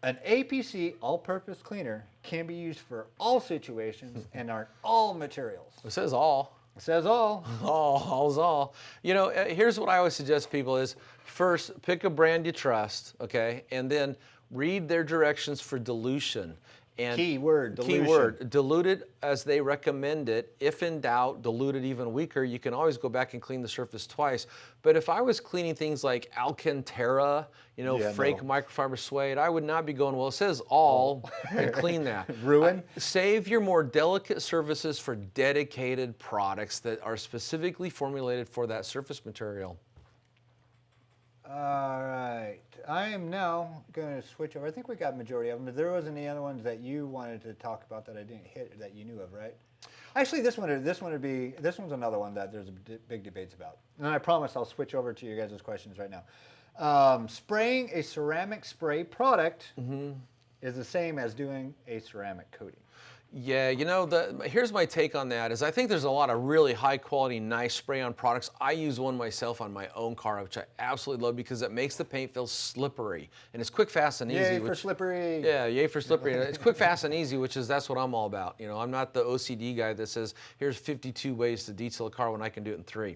An APC all-purpose cleaner can be used for all situations and on all materials. It says all. It says all. All's all. You know, here's what I always suggest people is first pick a brand you trust, okay, and then read their directions for dilution. And Keyword, dilution. Keyword, dilute it as they recommend it. If in doubt, dilute it even weaker. You can always go back and clean the surface twice. But if I was cleaning things like Alcantara, you know, Frake microfiber suede, I would not be going, well, it says all, and clean that. Ruin? Save your more delicate surfaces for dedicated products that are specifically formulated for that surface material. All right, I am now going to switch over. I think we got majority of them, but there wasn't any other ones that you wanted to talk about that I didn't hit that you knew of, right? Actually, this one's another one that there's big debates about. And I promise I'll switch over to your guys' questions right now. Spraying a ceramic spray product is the same as doing a ceramic coating. Yeah, you know, here's my take on that is I think there's a lot of really high quality, nice spray-on products. I use one myself on my own car, which I absolutely love because it makes the paint feel slippery. And it's quick, fast, and easy. Yay for slippery. Yeah, yay for slippery. It's quick, fast, and easy, that's what I'm all about. You know, I'm not the OCD guy that says, here's 52 ways to detail a car when I can do it in 3.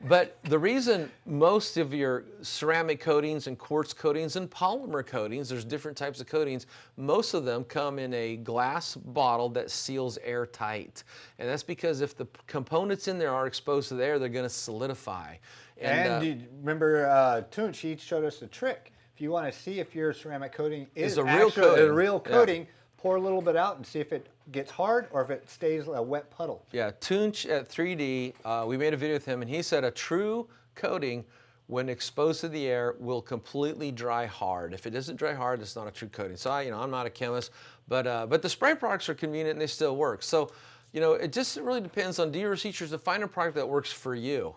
But the reason most of your ceramic coatings and quartz coatings and polymer coatings, there's different types of coatings, most of them come in a glass bottle that seals airtight. And that's because if the components in there are exposed to the air, they're going to solidify. And you remember, Tunch, he showed us a trick. If you want to see if your ceramic coating is a real coating, a real coating, pour a little bit out and see if it gets hard or if it stays a wet puddle. Yeah, Tunch at 3D, we made a video with him, and he said a true coating, when exposed to the air, will completely dry hard. If it doesn't dry hard, it's not a true coating. So, I'm not a chemist, but the spray products are convenient and they still work. So, it just really depends on, do your researchers to find a product that works for you,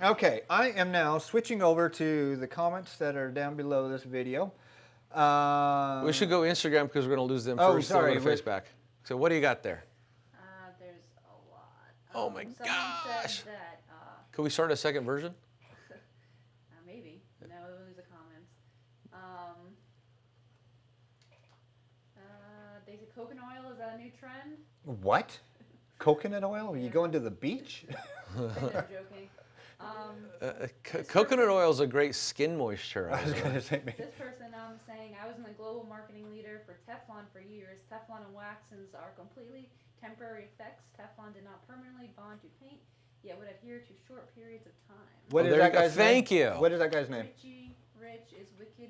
Okay, I am now switching over to the comments that are down below this video. We should go Instagram because we're going to lose them first. Sorry. Then we'll go to Facebook. So what do you got there? There's a lot. Oh my Someone gosh! said that, Can we start a second version? maybe. No, we'll lose the comments. They said coconut oil, is that a new trend? What? Coconut oil? Are you going to the beach? They're joking. Coconut oil is a great skin moisturizer. I was going to say maybe. This person saying, I was in the global marketing leader for Teflon for years. Teflon and waxes are completely temporary effects. Teflon did not permanently bond to paint, yet would adhere to short periods of time. What is that guy's name? Thank you. What is that guy's name? Rich is wicked.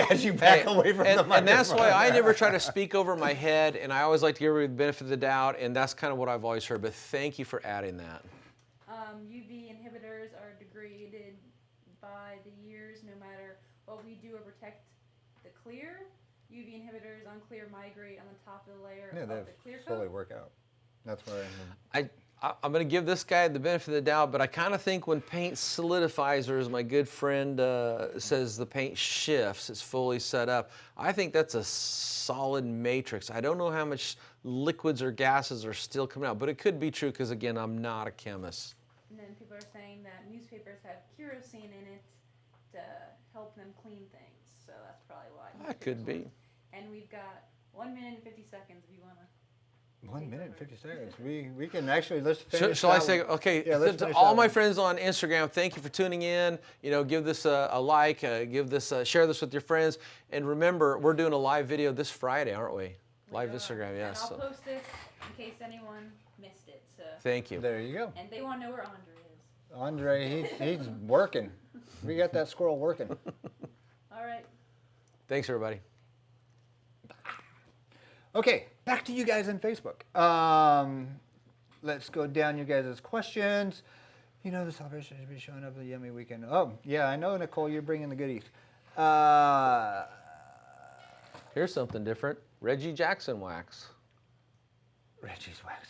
As you back away from the microphone. And that's why I never try to speak over my head, and I always like to give everybody the benefit of the doubt, and that's kind of what I've always heard. But thank you for adding that. UV inhibitors are degraded by the years no matter what we do or protect the clear. UV inhibitors on clear migrate on the top of the layer of the clear coat. Slowly work out. That's where I'm going to give this guy the benefit of the doubt, but I kind of think when paint solidifies, or as my good friend says, the paint shifts, it's fully set up, I think that's a solid matrix. I don't know how much liquids or gases are still coming out, but it could be true because, again, I'm not a chemist. And then people are saying that newspapers have kerosene in it to help them clean things, so that's probably why. That could be. And we've got 1 minute and 50 seconds if you want to. 1 minute and 50 seconds. We can actually, let's finish. Shall I say, okay, to all my friends on Instagram, thank you for tuning in. Give this a like, share this with your friends. And remember, we're doing a live video this Friday, aren't we? Live Instagram, yes. And I'll post this in case anyone missed it. So. Thank you. There you go. And they want to know where Andre is. Andre, he's working. We got that squirrel working. All right. Thanks, everybody. Okay, back to you guys on Facebook. Let's go down you guys' questions. You know the celebration should be showing up the yummy weekend. Oh, yeah, I know, Nicole, you're bringing the goodies. Here's something different. Reggie Jackson wax. Reggie's wax.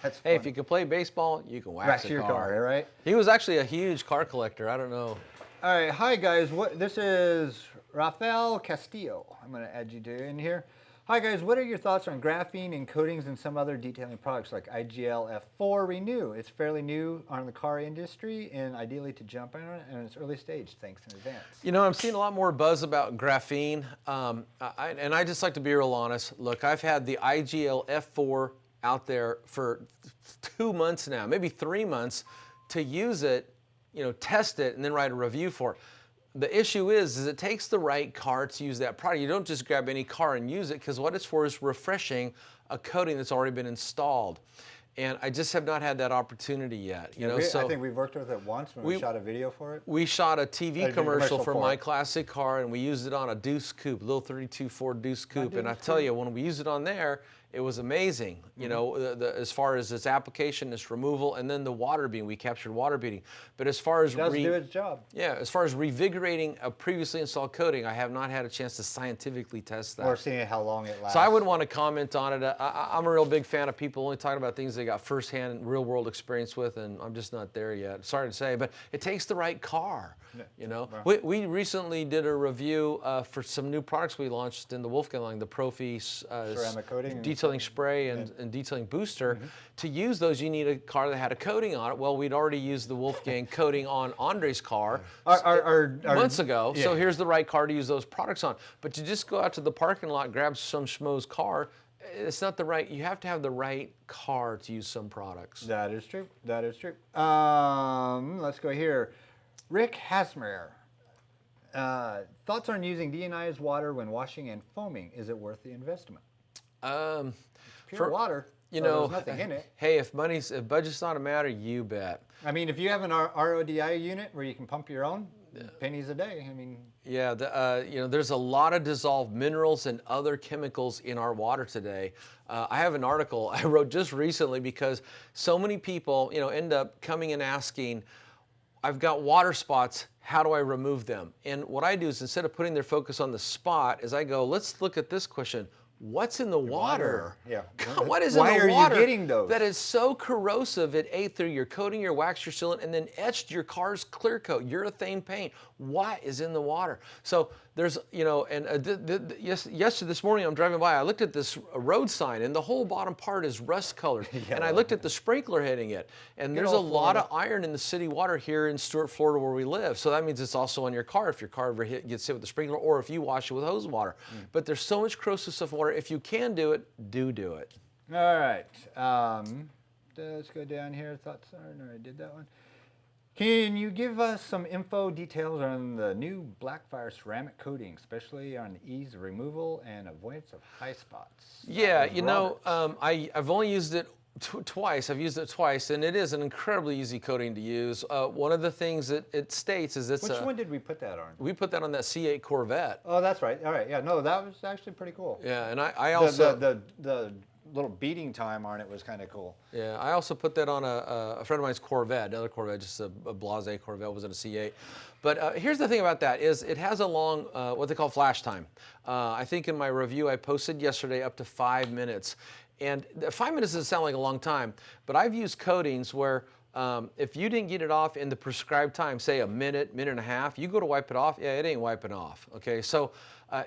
That's Hey, funny. if you can play baseball, you can wax your a car, right? He was actually a huge car collector. I don't know. All right, hi guys. This is Rafael Castillo. I'm going to add you in here. Hi guys, what are your thoughts on graphene and coatings and some other detailing products like IGL F4 Renew? It's fairly new on the car industry and ideally to jump on it in its early stage. Thanks in advance. You know, I'm seeing a lot more buzz about graphene, and I just like to be real honest. Look, I've had the IGL F4 out there for 2 months now, maybe 3 months, to use it, you know, test it, and then write a review for it. The issue is it takes the right car to use that product. You don't just grab any car and use it, because what it's for is refreshing a coating that's already been installed. And I just have not had that opportunity yet. You know, I think we've worked with it once when we shot a video for it. We shot a TV commercial for my it. classic car, and we used it on a Deuce Coupe, little 32 Ford Deuce Coupe. And I tell you, when we used it on there, it was amazing. You know, as far as its application, its removal, and then the water beading. We captured water beading. But as far as It does do its job. Yeah, as far as revigorating a previously installed coating, I have not had a chance to scientifically test that. Or seeing how long it lasts. So I wouldn't want to comment on it. I'm a real big fan of people only talking about things they got firsthand real world experience with, and I'm just not there yet. Sorry to say, but it takes the right car. Yeah. You know, we recently did a review for some new products we launched in the Wolfgang line, the Ptfe ceramic coating, detailing spray and detailing booster. To use those, you need a car that had a coating on it. Well, we'd already used the Wolfgang coating on Andre's car months ago. Yeah. So here's the right car to use those products on. But to just go out to the parking lot, grab some schmo's car, it's not the right. You have to have the right car to use some products. That is true. That is true. Let's go here. Rick Hasmer. Thoughts on using deionized water when washing and foaming? Is it worth the investment? Pure water. You know, there's nothing in it. Hey, if budget's not a matter, you bet. I mean, if you have an RODI unit where you can pump your own, pennies a day. I mean. Yeah, you know, there's a lot of dissolved minerals and other chemicals in our water today. I have an article I wrote just recently because so many people, you know, end up coming and asking, I've got water spots, how do I remove them? And what I do is, instead of putting their focus on the spot, is I go, let's look at this question. What's in the water? Yeah. What is in the water? Why are you getting those? That is so corrosive, it ate through your coating, your wax, your sealant, and then etched your car's clear coat, urethane paint. What is in the water? So there's, you know, and yesterday, this morning I'm driving by, I looked at this road sign, and the whole bottom part is rust colored. And I looked at the sprinkler hitting it, and there's a lot of iron in the city water here in Stuart, Florida, where we live. So that means it's also on your car if your car ever gets hit with the sprinkler, or if you wash it with hose water. But there's so much corrosive stuff in water. If you can do it, do it. All right. Let's go down here. Thoughts are, no, I did that one. Can you give us some details on the new Blackfire ceramic coating, especially on ease of removal and avoidance of high spots? Yeah, you know, I've only used it twice. I've used it twice, and it is an incredibly easy coating to use. One of the things that it states is it's Which one did we put that on? We put that on that C8 Corvette. Oh, that's right. All right. Yeah, no, that was actually pretty cool. Yeah, and I also... The little beating time on it was kind of cool. Yeah, I also put that on a friend of mine's Corvette, another Corvette, just a blase Corvette, wasn't a C8. But here's the thing about that is it has a long, what they call flash time. I think in my review I posted yesterday up to 5 minutes. And 5 minutes doesn't sound like a long time, but I've used coatings where if you didn't get it off in the prescribed time, say a minute, minute and a half, you go to wipe it off, yeah, it ain't wiping off, okay? So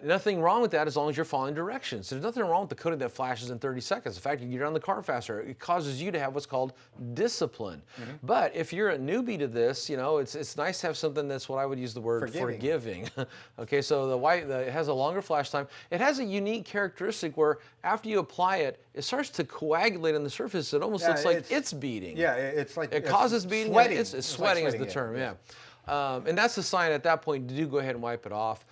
nothing wrong with that as long as you're following directions. There's nothing wrong with the coating that flashes in 30 seconds. In fact, you get around the car faster. It causes you to have what's called discipline. But if you're a newbie to this, you know, it's nice to have something that's what I would use the word forgiving. Okay, so it has a longer flash time. It has a unique characteristic where after you apply it, it starts to coagulate on the surface. It almost looks like it's beating. Yeah, it's like it causes beating. Sweating. It's sweating is the term, yeah. And that's a sign at that point to go ahead and wipe it off.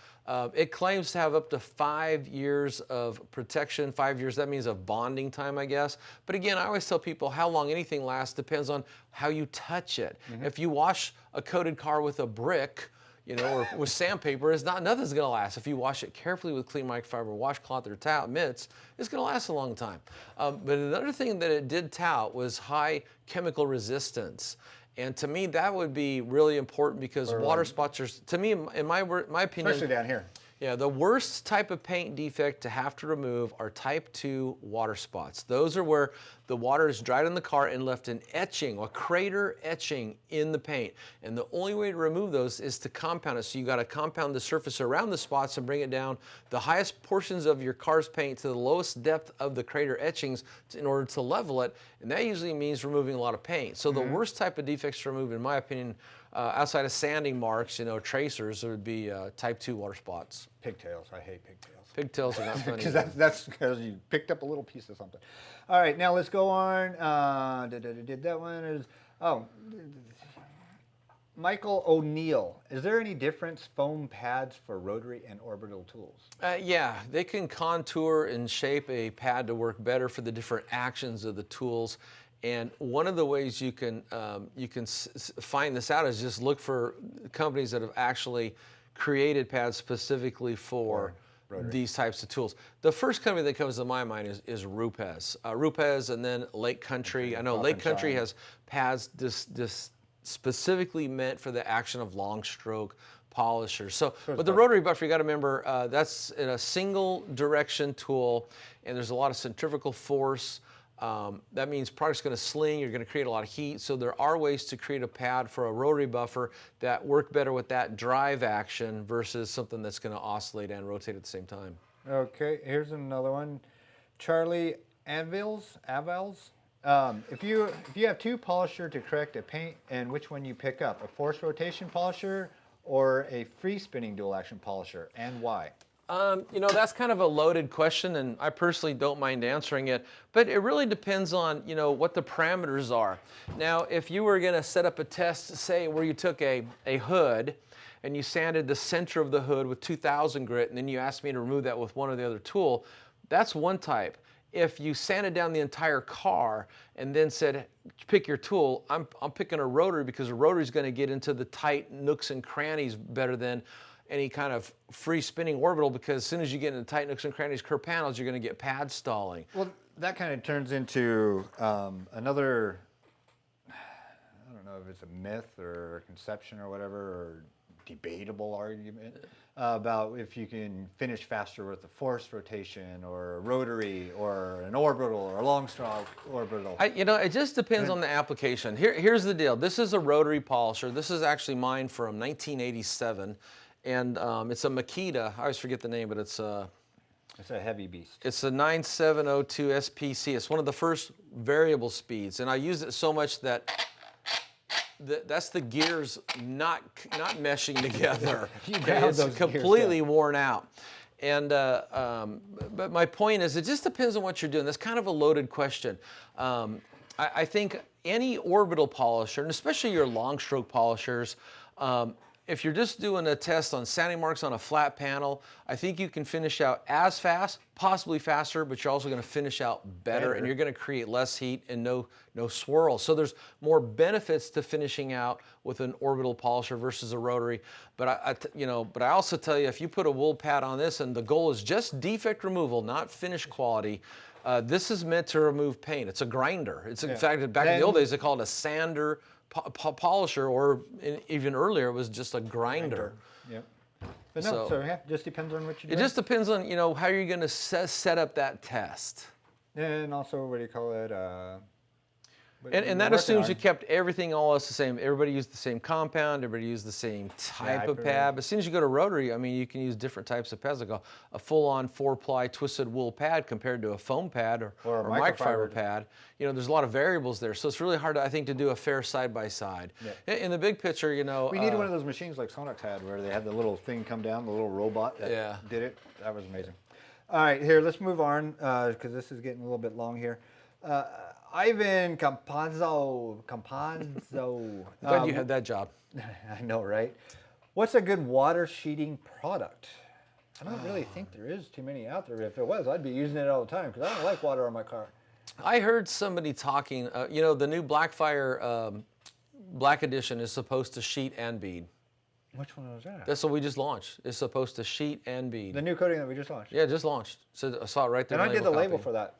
It claims to have up to 5 years of protection, 5 years, that means of bonding time, I guess. But again, I always tell people how long anything lasts depends on how you touch it. If you wash a coated car with a brick, you know, or with sandpaper, nothing's gonna last. If you wash it carefully with clean microfiber washcloth or mitts, it's gonna last a long time. But another thing that it did tout was high chemical resistance. And to me, that would be really important because water spots are, to me, in my opinion, especially down here. yeah, the worst type of paint defect to have to remove are type 2 water spots. Those are where the water is dried in the car and left an etching, a crater etching in the paint. And the only way to remove those is to compound it. So you got to compound the surface around the spots and bring it down the highest portions of your car's paint to the lowest depth of the crater etchings in order to level it. And that usually means removing a lot of paint. So the worst type of defects to remove, in my opinion, outside of sanding marks, you know, tracers, would be type 2 water spots. Pigtails. I hate pigtails. Pigtails are not funny. Because that's because you picked up a little piece of something. All right, now let's go on. Did that one is Michael O'Neill. Is there any difference foam pads for rotary and orbital tools? Yeah, they can contour and shape a pad to work better for the different actions of the tools. And one of the ways you can find this out is just look for companies that have actually created pads specifically for these types of tools. The first company that comes to my mind is Rupes. Rupes, and then Lake Country. I know Lake Country has pads specifically meant for the action of long stroke polishers. So with the rotary buffer, you got to remember that's in a single direction tool, and there's a lot of centrifugal force. That means product's going to sling, you're going to create a lot of heat. So there are ways to create a pad for a rotary buffer that work better with that drive action versus something that's going to oscillate and rotate at the same time. Okay, here's another one. Charlie Avils. If you have two polisher to correct a paint, and which one you pick up, a forced rotation polisher or a free spinning dual action polisher, and why? You know, that's kind of a loaded question, and I personally don't mind answering it, but it really depends on, you know, what the parameters are. Now, if you were going to set up a test, say, where you took a hood and you sanded the center of the hood with 2000 grit, and then you asked me to remove that with one or the other tool, that's one type. If you sanded down the entire car and then said, pick your tool, I'm picking a rotary because a rotary is going to get into the tight nooks and crannies better than any kind of free spinning orbital, because as soon as you get into tight nooks and crannies, curved panels, you're going to get pad stalling. Well, that kind of turns into another, I don't know if it's a myth or a conception or whatever, or debatable argument about if you can finish faster with a forced rotation or a rotary or an orbital or a long stroke orbital. You know, it just depends on the application. Here's the deal. This is a rotary polisher. This is actually mine from 1987. And it's a Makita. I always forget the name, but it's a heavy beast. It's a 9702 SPC. It's one of the first variable speeds, and I use it so much that that's the gears not meshing together. It's completely worn out. And but my point is, it just depends on what you're doing. That's kind of a loaded question. I think any orbital polisher, and especially your long stroke polishers, if you're just doing a test on sanding marks on a flat panel, I think you can finish out as fast, possibly faster, but you're also going to finish out better, and you're going to create less heat and no swirl. So there's more benefits to finishing out with an orbital polisher versus a rotary. But I also tell you, if you put a wool pad on this and the goal is just defect removal, not finish quality, this is meant to remove paint. It's a grinder. It's in fact, back in the old days, they called it a sander polisher, or even earlier it was just a grinder. Yep. But no, so yeah, just depends on what you do. It just depends on, you know, how you're going to set up that test. And also, what do you call it? And that assumes you kept everything all else the same. Everybody used the same compound. Everybody used the same type of pad. But as soon as you go to rotary, I mean, you can use different types of pads, like a full-on 4-ply twisted wool pad compared to a foam pad or a microfiber pad. You know, there's a lot of variables there. So it's really hard, I think, to do a fair side-by-side. Yeah. In the big picture, you know... We needed one of those machines like Sonex had, where they had the little thing come down, the little robot that did it. That was amazing. All right, here, let's move on, because this is getting a little bit long here. Ivan Campanzo. Glad you had that job. I know, right? What's a good water sheeting product? I don't really think there is too many out there. If it was, I'd be using it all the time, because I don't like water on my car. I heard somebody talking, you know, the new Blackfire Black Edition is supposed to sheet and bead. Which one was that? That's what we just launched. It's supposed to sheet and bead. The new coating that we just launched. Yeah, just launched. So I saw it right there. And I did the label copy. for that.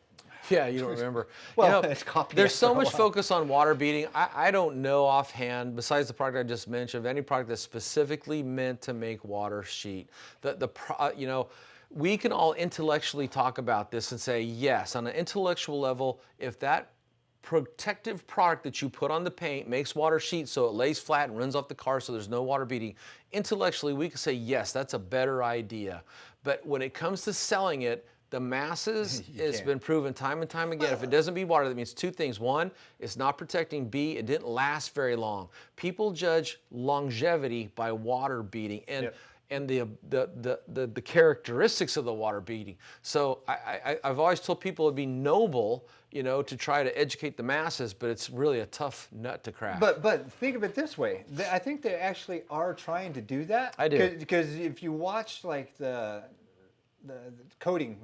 Yeah, you don't remember. Well, it's copied there's so after a much while. focus on water beading. I don't know offhand, besides the product I just mentioned, of any product that's specifically meant to make water sheet. We can all intellectually talk about this and say, yes, on an intellectual level, if that protective product that you put on the paint makes water sheet so it lays flat and runs off the car so there's no water beading, intellectually we can say, yes, that's a better idea. But when it comes to selling it, the masses, it's been proven time and time again. If it doesn't bead water, that means two things. One, it's not protecting. B, it didn't last very long. People judge longevity by water beading and the characteristics of the water beading. So I've always told people it'd be noble, to try to educate the masses, but it's really a tough nut to crack. But think of it this way. I think they actually are trying to do that. I do. Because if you watch like the coating,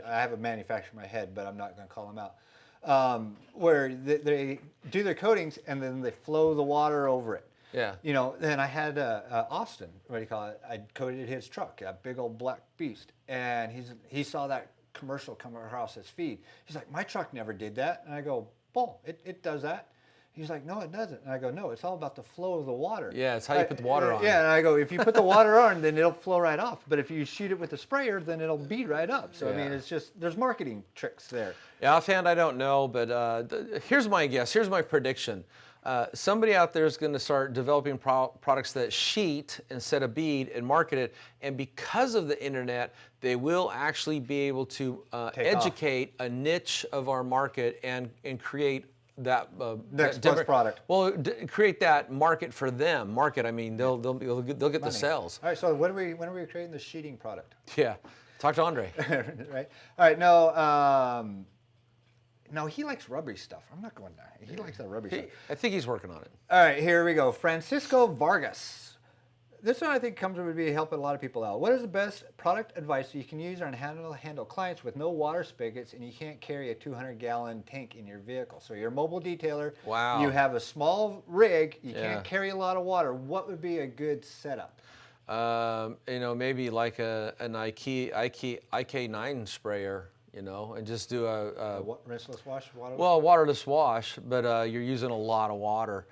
I have a manufacturer in my head, but I'm not going to call them out, where they do their coatings and then they flow the water over it. Yeah. Then I had Austin, what do you call it? I coated his truck, a big old black beast, and he saw that commercial come across his feed. He's like, my truck never did that. And I go, Bull, it does that. He's like, no, it doesn't. And I go, no, it's all about the flow of the water. Yeah, it's how you put the water on. Yeah, and I go, if you put the water on, then it'll flow right off. But if you shoot it with a sprayer, then it'll bead right up. So, I mean, it's just, there's marketing tricks there. Yeah, offhand, I don't know, but here's my guess. Here's my prediction. Somebody out there is going to start developing products that sheet instead of bead and market it. And because of the internet, they will actually be able to educate a niche of our market and create that next best product. Well, create that market for them. Market, I mean, they'll get the sales. All right. So when are we creating the sheeting product? Yeah, talk to Andre. Right. All right. No, he likes rubbery stuff. I'm not going there. He likes that rubbery stuff. I think he's working on it. All right. Here we go. Francisco Vargas. This one I think would be helping a lot of people out. What is the best product advice you can use on handle clients with no water spigots and you can't carry a 200-gallon tank in your vehicle? So you're a mobile detailer. Wow. You have a small rig. You can't carry a lot of water. What would be a good setup? Maybe like an IK9 sprayer. And just do a rinseless wash, waterless? Well, waterless wash, but you're using a lot of water.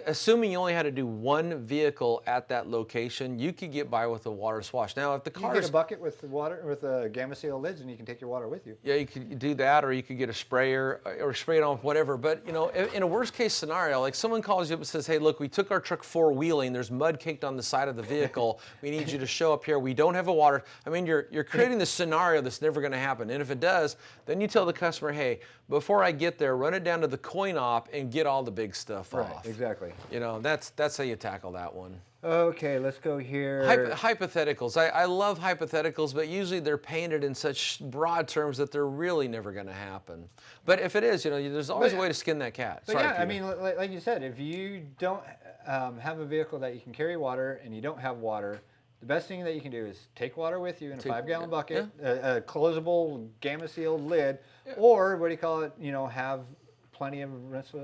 Assuming you only had to do one vehicle at that location, you could get by with a waterless wash. Now, if the car you get a bucket with water with gamma seal lids, and you can take your water with you. Yeah, you could do that, or you could get a sprayer or spray it on with whatever. But in a worst case scenario, like someone calls you up and says, "Hey, look, we took our truck four-wheeling. There's mud caked on the side of the vehicle. We need you to show up here. We don't have a water." I mean, you're creating this scenario that's never going to happen. And if it does, then you tell the customer, "Hey, before I get there, run it down to the coin op and get all the big stuff off." Right, exactly. That's how you tackle that one. Okay, let's go here. Hypotheticals. I love hypotheticals, but usually they're painted in such broad terms that they're really never going to happen. But if it is, there's always a way to skin that cat. But Sorry, yeah, Peter. I mean, like you said, if you don't have a vehicle that you can carry water and you don't have water, the best thing that you can do is take water with you in a 5-gallon bucket, a closable gamma sealed lid, or what do you call it? Have plenty of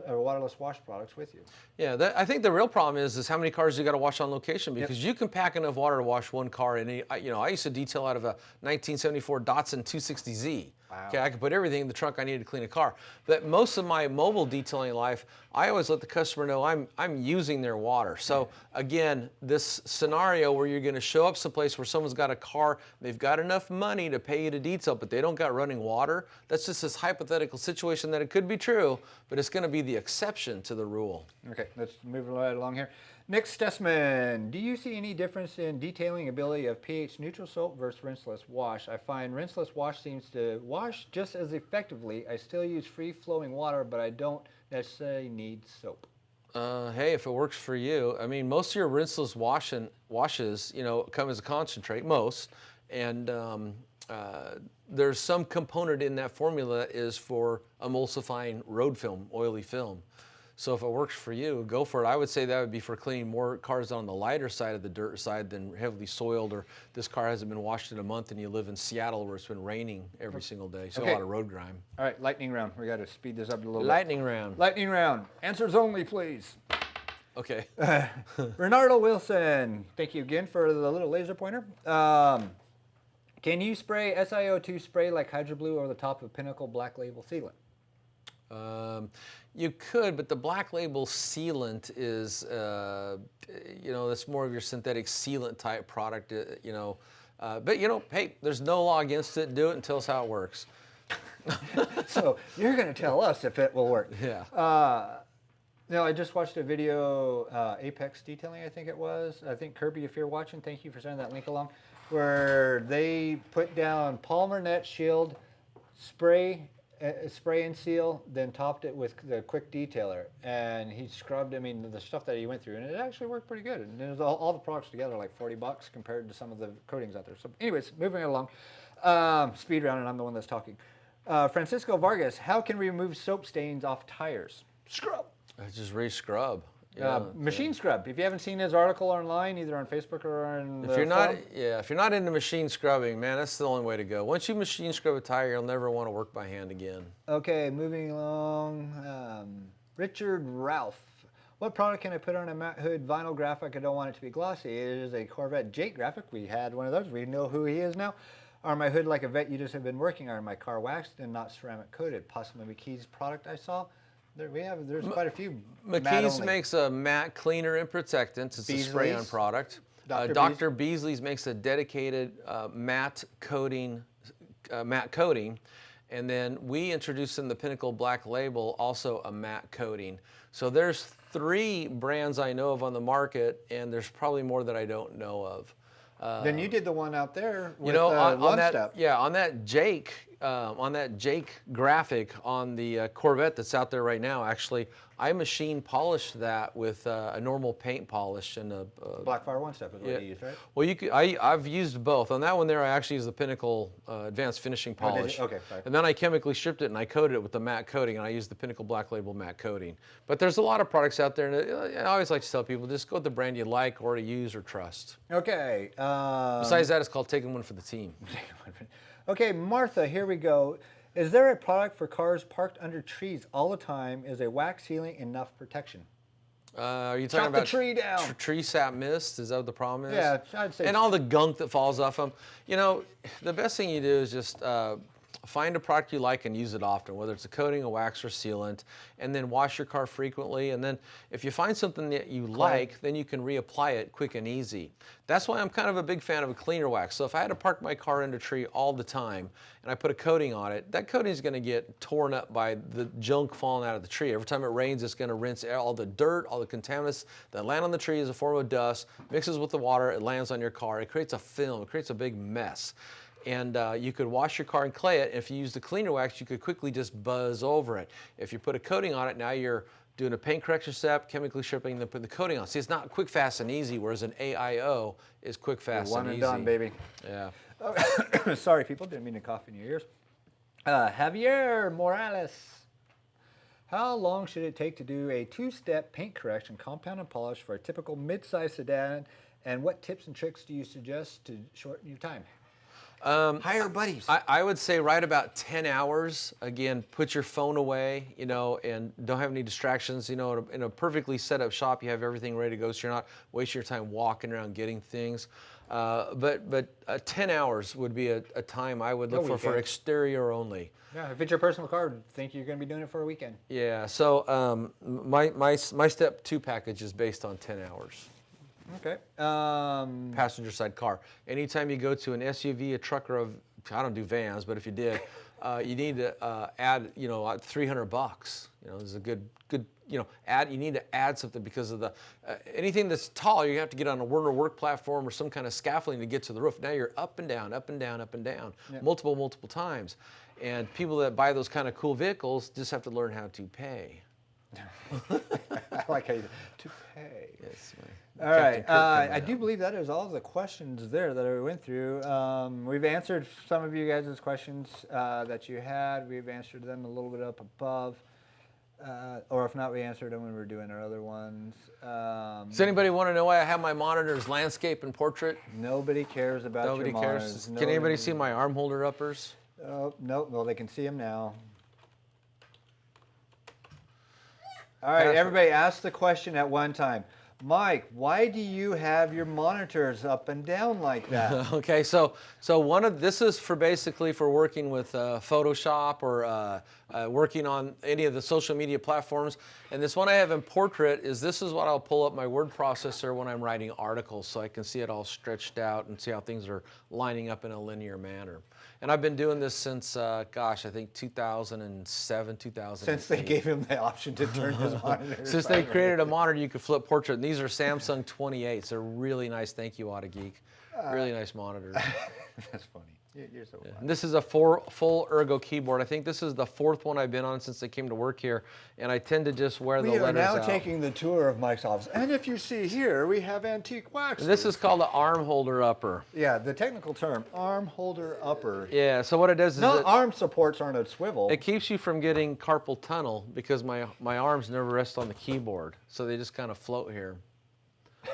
waterless wash products with you. Yeah, I think the real problem is how many cars you got to wash on location, because you can pack enough water to wash one car. And I used to detail out of a 1974 Datsun 260Z. Wow. Okay, I could put everything in the trunk I needed to clean a car. But most of my mobile detailing life, I always let the customer know I'm using their water. So again, this scenario where you're going to show up someplace where someone's got a car, they've got enough money to pay you to detail, but they don't got running water. That's just this hypothetical situation that it could be true, but it's going to be the exception to the rule. Okay, let's move right along here. Nick Stessman, do you see any difference in detailing ability of pH neutral soap versus rinseless wash? I find rinseless wash seems to wash just as effectively. I still use free-flowing water, but I don't necessarily need soap. Hey, if it works for you. I mean, most of your rinseless washes, come as a concentrate, most. And there's some component in that formula that is for emulsifying road film, oily film. So if it works for you, go for it. I would say that would be for cleaning more cars on the lighter side of the dirt side than heavily soiled, or this car hasn't been washed in a month and you live in Seattle where it's been raining every single day. So a lot of road grime. All right, lightning round. We got to speed this up a little Lightning round. Lightning round. Answers only, please. Okay. Renardo Wilson, thank you again for the little laser pointer. Can you spray SiO2 spray like Hydro Blue over the top of Pinnacle Black Label sealant? You could, but the black label sealant is, that's more of your synthetic sealant type product, But, hey, there's no law against it. Do it and tell us how it works. So you're going to tell us if it will work. Yeah. I just watched a video, Apex Detailing, I think it was. I think, Kirby, if you're watching, thank you for sending that link along, where they put down polymer net shield, spray and seal, then topped it with the quick detailer. And he scrubbed, the stuff that he went through, and it actually worked pretty good. And it was all the products together, like $40 compared to some of the coatings out there. So anyways, moving along. Speed round, and I'm the one that's talking. Francisco Vargas, how can we remove soap stains off tires? Scrub. Just re-scrub. Machine scrub. If you haven't seen his article online, either on Facebook or on if you're not into machine scrubbing, man, that's the only way to go. Once you machine scrub a tire, you'll never want to work by hand again. Okay, moving along. Richard Ralph. What product can I put on a matte hood vinyl graphic? I don't want it to be glossy. It is a Corvette Jake graphic. We had one of those. We know who he is now. Are my hood like a vet you just have been working on? My car waxed and not ceramic coated. Possibly McKee's product I saw. There's quite a few. McKee's makes a matte cleaner and protectant. It's a spray-on product. Dr. Beasley's makes a dedicated matte coating, and then we introduced in the Pinnacle Black Label also a matte coating. So there's 3 brands I know of on the market, and there's probably more that I don't know of. Then you did the one out there with on that, step. Yeah, on that Jake graphic on the Corvette that's out there right now. Actually, I machine polished that with a normal paint polish and a Blackfire one step is what you used, right? Well, I've used both. On that one there, I actually used the Pinnacle Advanced Finishing Polish. Okay, sorry. And then I chemically stripped it and I coated it with the matte coating, and I used the Pinnacle Black Label matte coating. But there's a lot of products out there, and I always like to tell people, just go with the brand you like or to use or trust. Okay. Besides that, it's called taking one for the team. Okay, Martha, here we go. Is there a product for cars parked under trees all the time? Is a wax sealing enough protection? Are you talking Chop about the tree down. Tree sap mist? Is that what the problem is? Yeah, I'd say. And all the gunk that falls off them. The best thing you do is just find a product you like and use it often, whether it's a coating, a wax, or sealant, and then wash your car frequently. And then if you find something that you like, then you can reapply it quick and easy. That's why I'm kind of a big fan of a cleaner wax. So if I had to park my car under a tree all the time and I put a coating on it, that coating is going to get torn up by the junk falling out of the tree. Every time it rains, it's going to rinse all the dirt, all the contaminants that land on the tree as a form of dust, mixes with the water, it lands on your car. It creates a film. It creates a big mess. And you could wash your car and clay it. If you use the cleaner wax, you could quickly just buzz over it. If you put a coating on it, now you're doing a paint correction step, chemically stripping, then put the coating on. See, it's not quick, fast, and easy, whereas an AIO is quick, fast, and easy. One and done, baby. Yeah. Sorry, people. Didn't mean to cough in your ears. Javier Morales. How long should it take to do a 2-step paint correction, compound and polish for a typical mid-size sedan? And what tips and tricks do you suggest to shorten your time? Hire buddies. I would say right about 10 hours. Again, put your phone away, and don't have any distractions. In a perfectly set up shop, you have everything ready to go, so you're not wasting your time walking around getting things. But 10 hours would be a time I would look for exterior only. Yeah, if it's your personal car, think you're going to be doing it for a weekend. Yeah, so my step 2 package is based on 10 hours. Okay. Passenger side car. Anytime you go to an SUV, a truck, or I don't do vans, but if you did, you need to add, $300. This is a good, add. You need to add something because of the anything that's tall, you have to get on a work platform or some kind of scaffolding to get to the roof. Now you're up and down, up and down, up and down, multiple times. And people that buy those kind of cool vehicles just have to learn how to pay. I like how you to pay. Yes, all right. I do believe that is all the questions there that I went through. We've answered some of you guys' questions that you had. We've answered them a little bit up above. Or if not, we answered them when we were doing our other ones. Does anybody want to know why I have my monitors landscape and portrait? Nobody cares about Nobody your cares. monitors. Can anybody see my arm holder uppers? Oh, no. Well, they can see them now. All right, password. everybody ask the question at one time. Mike, why do you have your monitors up and down like that? Okay, so this is for basically for working with Photoshop or working on any of the social media platforms. And this one I have in portrait this is what I'll pull up my word processor when I'm writing articles, so I can see it all stretched out and see how things are lining up in a linear manner. And I've been doing this since, gosh, I think 2007, 2008. Since they gave him the option to turn his monitor. Since they created a monitor you could flip portrait. And these are Samsung 28s. They're really nice. Thank you, Autogeek. Really nice monitors. That's funny. You're so funny. And this is a full ergo keyboard. I think this is the 4th one I've been on since I came to work here. And I tend to just wear the We letters are now out. taking the tour of Mike's office. And if you see here, we have antique wax. This is called the arm holder upper. Yeah, the technical term, arm holder upper. Yeah, so what it does is No, arm supports aren't a swivel. it keeps you from getting carpal tunnel because my arms never rest on the keyboard. So they just kind of float here.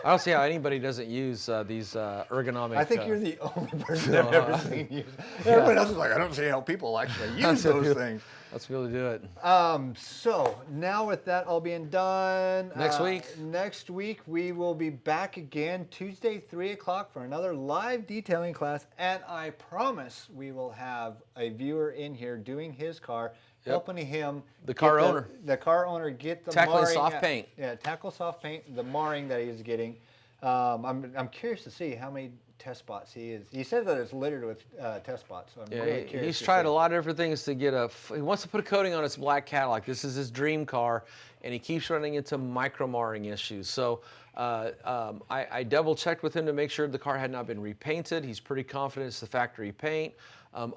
I don't see how anybody doesn't use these ergonomic. I think you're the only person I've ever seen use. Everyone else is like, I don't see how people actually use those things. Let's be able to do it. So now with that all being done, Next week we will be back again Tuesday 3 o'clock for another live detailing class, and I promise we will have a viewer in here doing his car, helping him The car owner get the tackling marring soft paint. Yeah, tackle soft paint, the marring that he's getting. I'm curious to see how many test spots he is. He said that it's littered with test spots, so I'm really curious. He's to tried see. a lot of different things to get he wants to put a coating on his black Cadillac. This is his dream car, and he keeps running into micro marring issues. So I double checked with him to make sure the car had not been repainted. He's pretty confident it's the factory paint.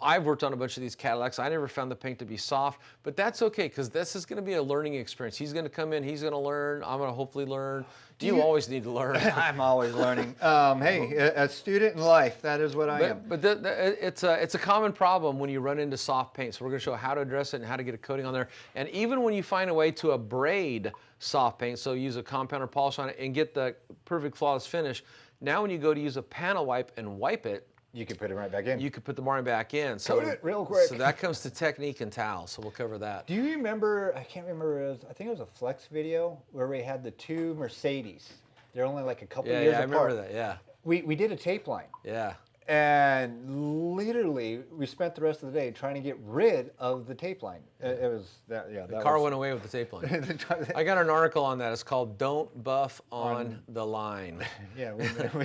I've worked on a bunch of these Cadillacs. I never found the paint to be soft, but that's okay because this is going to be a learning experience. He's going to come in, he's going to learn. I'm going to hopefully learn. You always need to learn. I'm always learning. Hey, a student in life, that is what I am. But it's a common problem when you run into soft paint. So we're going to show how to address it and how to get a coating on there. And even when you find a way to abrade soft paint, so use a compound or polish on it and get the perfect flawless finish, now when you go to use a panel wipe and wipe it, You can put it right back in. you can put the marring back in. So, Coat it real quick. So that comes to technique and towel. So we'll cover that. Do you remember, I can't remember, I think it was a Flex video where we had the two Mercedes. They're only like a couple years I apart. remember that, yeah. We did a tape line. Yeah. And literally, we spent the rest of the day trying to get rid of the tape line. It was that, yeah. The car went away with the tape line. I got an article on that. It's called "Don't Buff on the Line." Yeah, we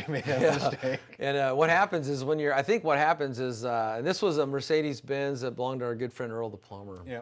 made that mistake. And what happens is I think what happens is, and this was a Mercedes-Benz that belonged to our good friend Earl the plumber. Yeah.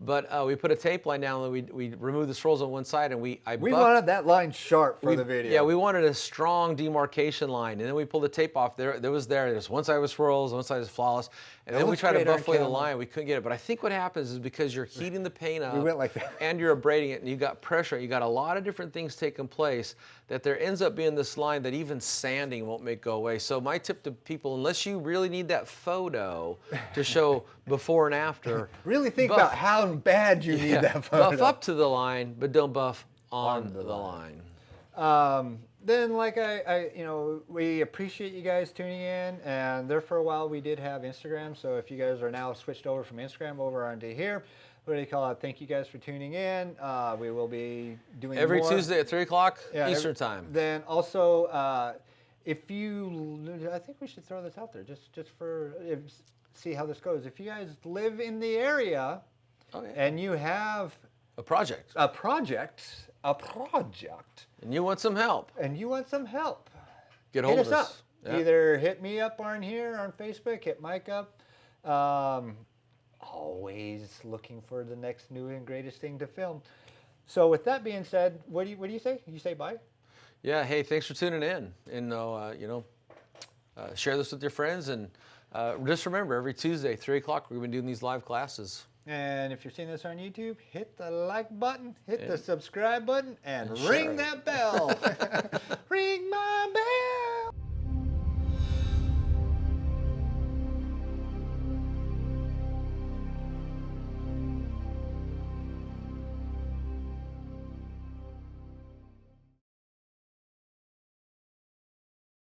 But we put a tape line down and we removed the scrolls on one side and we wanted that line sharp for the video. Yeah, we wanted a strong demarcation line, and then we pulled the tape off. There's one side was swirls, one side was flawless, and then we tried to buff away the line. We couldn't get it, but I think what happens is because you're heating the paint up, We went like that. and you're abrading it, and you got pressure, you got a lot of different things taking place, that there ends up being this line that even sanding won't make go away. So my tip to people, unless you really need that photo to show before and after, Really think about how bad you need that photo. buff up to the line, but don't buff on the line. Then, like we appreciate you guys tuning in, and there for a while we did have Instagram. So if you guys are now switched over from Instagram over onto here, what do you call it? Thank you guys for tuning in. We will be doing Every more. Tuesday at 3 o'clock Eastern time. Then also, I think we should throw this out there just for see how this goes. If you guys live in the area and you have a project, and you want some help, get hold hit of us up. us. Yeah. Either hit me up on here on Facebook, hit Mike up. Always looking for the next new and greatest thing to film. So with that being said, what do you say? You say bye? Yeah. Hey, thanks for tuning in, and share this with your friends, and just remember, every Tuesday, 3 o'clock, we're going to be doing these live classes. And if you're seeing this on YouTube, hit the like button, hit the subscribe button, and ring that bell. Ring my bell.